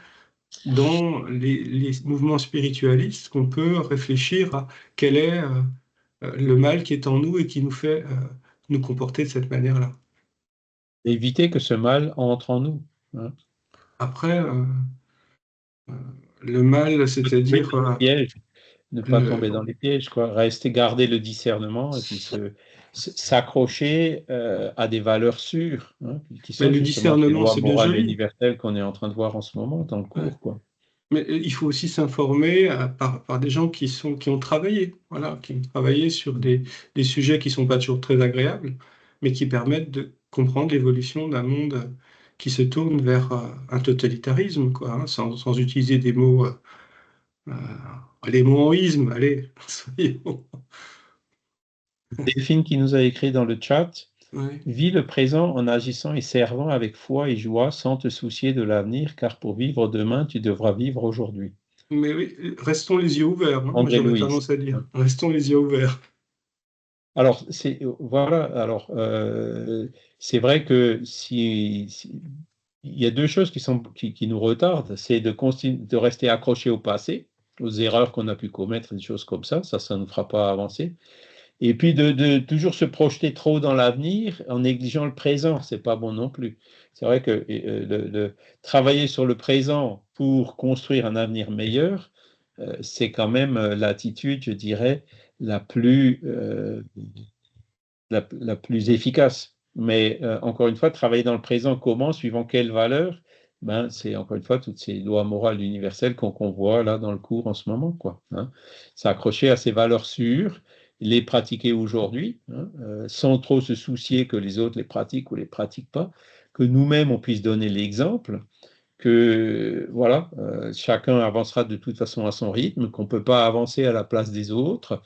dans les mouvements spiritualistes qu'on peut réfléchir à quel est le mal qui est en nous et qui nous fait nous comporter de cette manière-là. Éviter que ce mal entre en nous. Hein. Après, le mal, c'est-à-dire Piège, ne pas le, tomber dans les pièges, quoi. Rester, garder le discernement et puis s'accrocher à des valeurs sûres, hein, qui sont le justement ces discernement, lois c'est bien morales joli, universelles qu'on est en train de voir en ce moment dans le ouais. cours, quoi. Mais il faut aussi s'informer par des gens qui ont travaillé, voilà, qui ont travaillé sur des sujets qui sont pas toujours très agréables, mais qui permettent de comprendre l'évolution d'un monde qui se tourne vers un totalitarisme, quoi, hein, sans utiliser des mots, euh, les mots en isme, allez, soyons. Delphine qui nous a écrit dans le chat, Ouais. vis le présent en agissant et servant avec foi et joie sans te soucier de l'avenir, car pour vivre demain, tu devras vivre aujourd'hui. Mais oui, restons les yeux ouverts, hein, moi André j'aurais Louise. tendance à dire, restons les yeux ouverts. Alors, voilà, alors, c'est vrai que il y a deux choses qui nous retardent, c'est de rester accroché au passé, aux erreurs qu'on a pu commettre, des choses comme ça ne nous fera pas avancer. Et puis de toujours se projeter trop dans l'avenir en négligeant le présent, c'est pas bon non plus. C'est vrai que travailler sur le présent pour construire un avenir meilleur, c'est quand même l'attitude, je dirais, la plus, la plus efficace. Mais encore une fois, travailler dans le présent, comment, suivant quelles valeurs, ben, c'est encore une fois toutes ces lois morales universelles qu'on voit là dans le cours en ce moment, quoi. Hein. S'accrocher à ces valeurs sûres, les pratiquer aujourd'hui, hein, sans trop se soucier que les autres les pratiquent ou les pratiquent pas, que nous-mêmes on puisse donner l'exemple, que voilà, chacun avancera de toute façon à son rythme, qu'on ne peut pas avancer à la place des autres,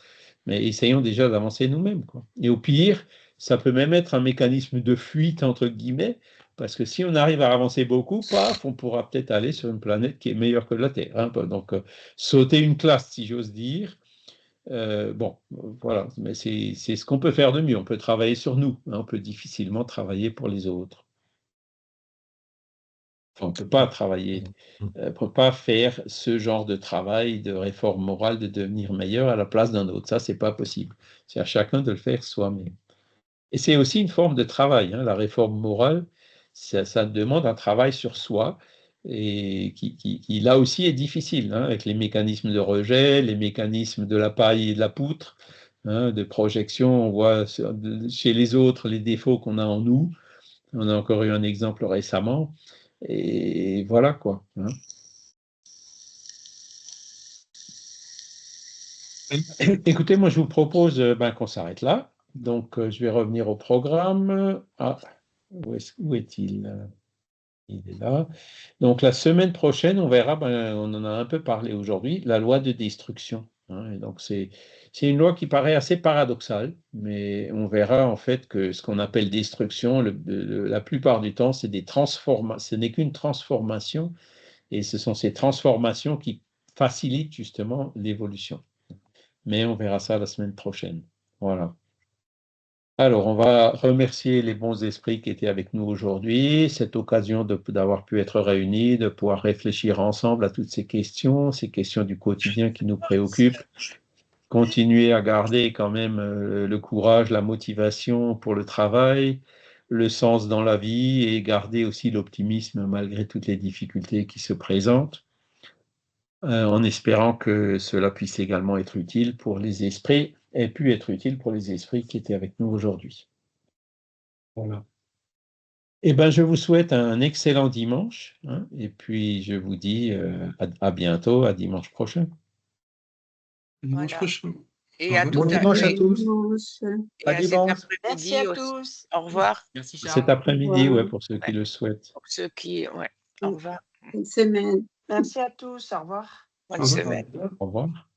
mais essayons déjà d'avancer nous-mêmes, quoi. Et au pire, ça peut même être un mécanisme de fuite, entre guillemets, parce que si on arrive à avancer beaucoup, paf, on pourra peut-être aller sur une planète qui est meilleure que la Terre. Hein, donc, sauter une classe, si j'ose dire. Bon, voilà, mais c'est ce qu'on peut faire de mieux. On peut travailler sur nous, hein, on peut difficilement travailler pour les autres. Enfin, on ne peut pas travailler, on ne peut pas faire ce genre de travail de réforme morale, de devenir meilleur à la place d'un autre. Ça, c'est pas possible. C'est à chacun de le faire soi-même. Et c'est aussi une forme de travail. Hein. La réforme morale, ça demande un travail sur soi et qui là aussi est difficile, hein, avec les mécanismes de rejet, les mécanismes de la paille et de la poutre, hein, de projection. On voit chez les autres les défauts qu'on a en nous. On a encore eu un exemple récemment. Et voilà quoi. Hein. Écoutez, moi je vous propose qu'on s'arrête là. Donc je vais revenir au programme. Ah, où est-il? Il est là. Donc la semaine prochaine, on verra, on en a un peu parlé aujourd'hui, la loi de destruction. Hein. Et donc c'est une loi qui paraît assez paradoxale, mais on verra en fait que ce qu'on appelle destruction, la plupart du temps, c'est des transformations. Ce n'est qu'une transformation, et ce sont ces transformations qui facilitent justement l'évolution. Mais on verra ça la semaine prochaine. Voilà. Alors, on va remercier les bons esprits qui étaient avec nous aujourd'hui, cette occasion d'avoir pu être réunis, de pouvoir réfléchir ensemble à toutes ces questions du quotidien qui nous préoccupent. Continuer à garder quand même le courage, la motivation pour le travail, le sens dans la vie et garder aussi l'optimisme malgré toutes les difficultés qui se présentent, en espérant que cela puisse également être utile pour les esprits et pu être utile pour les esprits qui étaient avec nous aujourd'hui. Voilà. Eh bien, je vous souhaite un excellent dimanche, hein, et puis je vous dis à bientôt, à dimanche prochain. Dimanche prochain. Et à Bon tout dimanche à et tous. à À cet dimanche. après-midi Merci à aussi. tous. Au revoir. Merci Charles. Cet après-midi, ouais, pour ceux qui le souhaitent. Pour ceux qui, ouais. Au revoir. Bonne semaine. Merci à tous. Au revoir. Bonne Au revoir. semaine. Au revoir.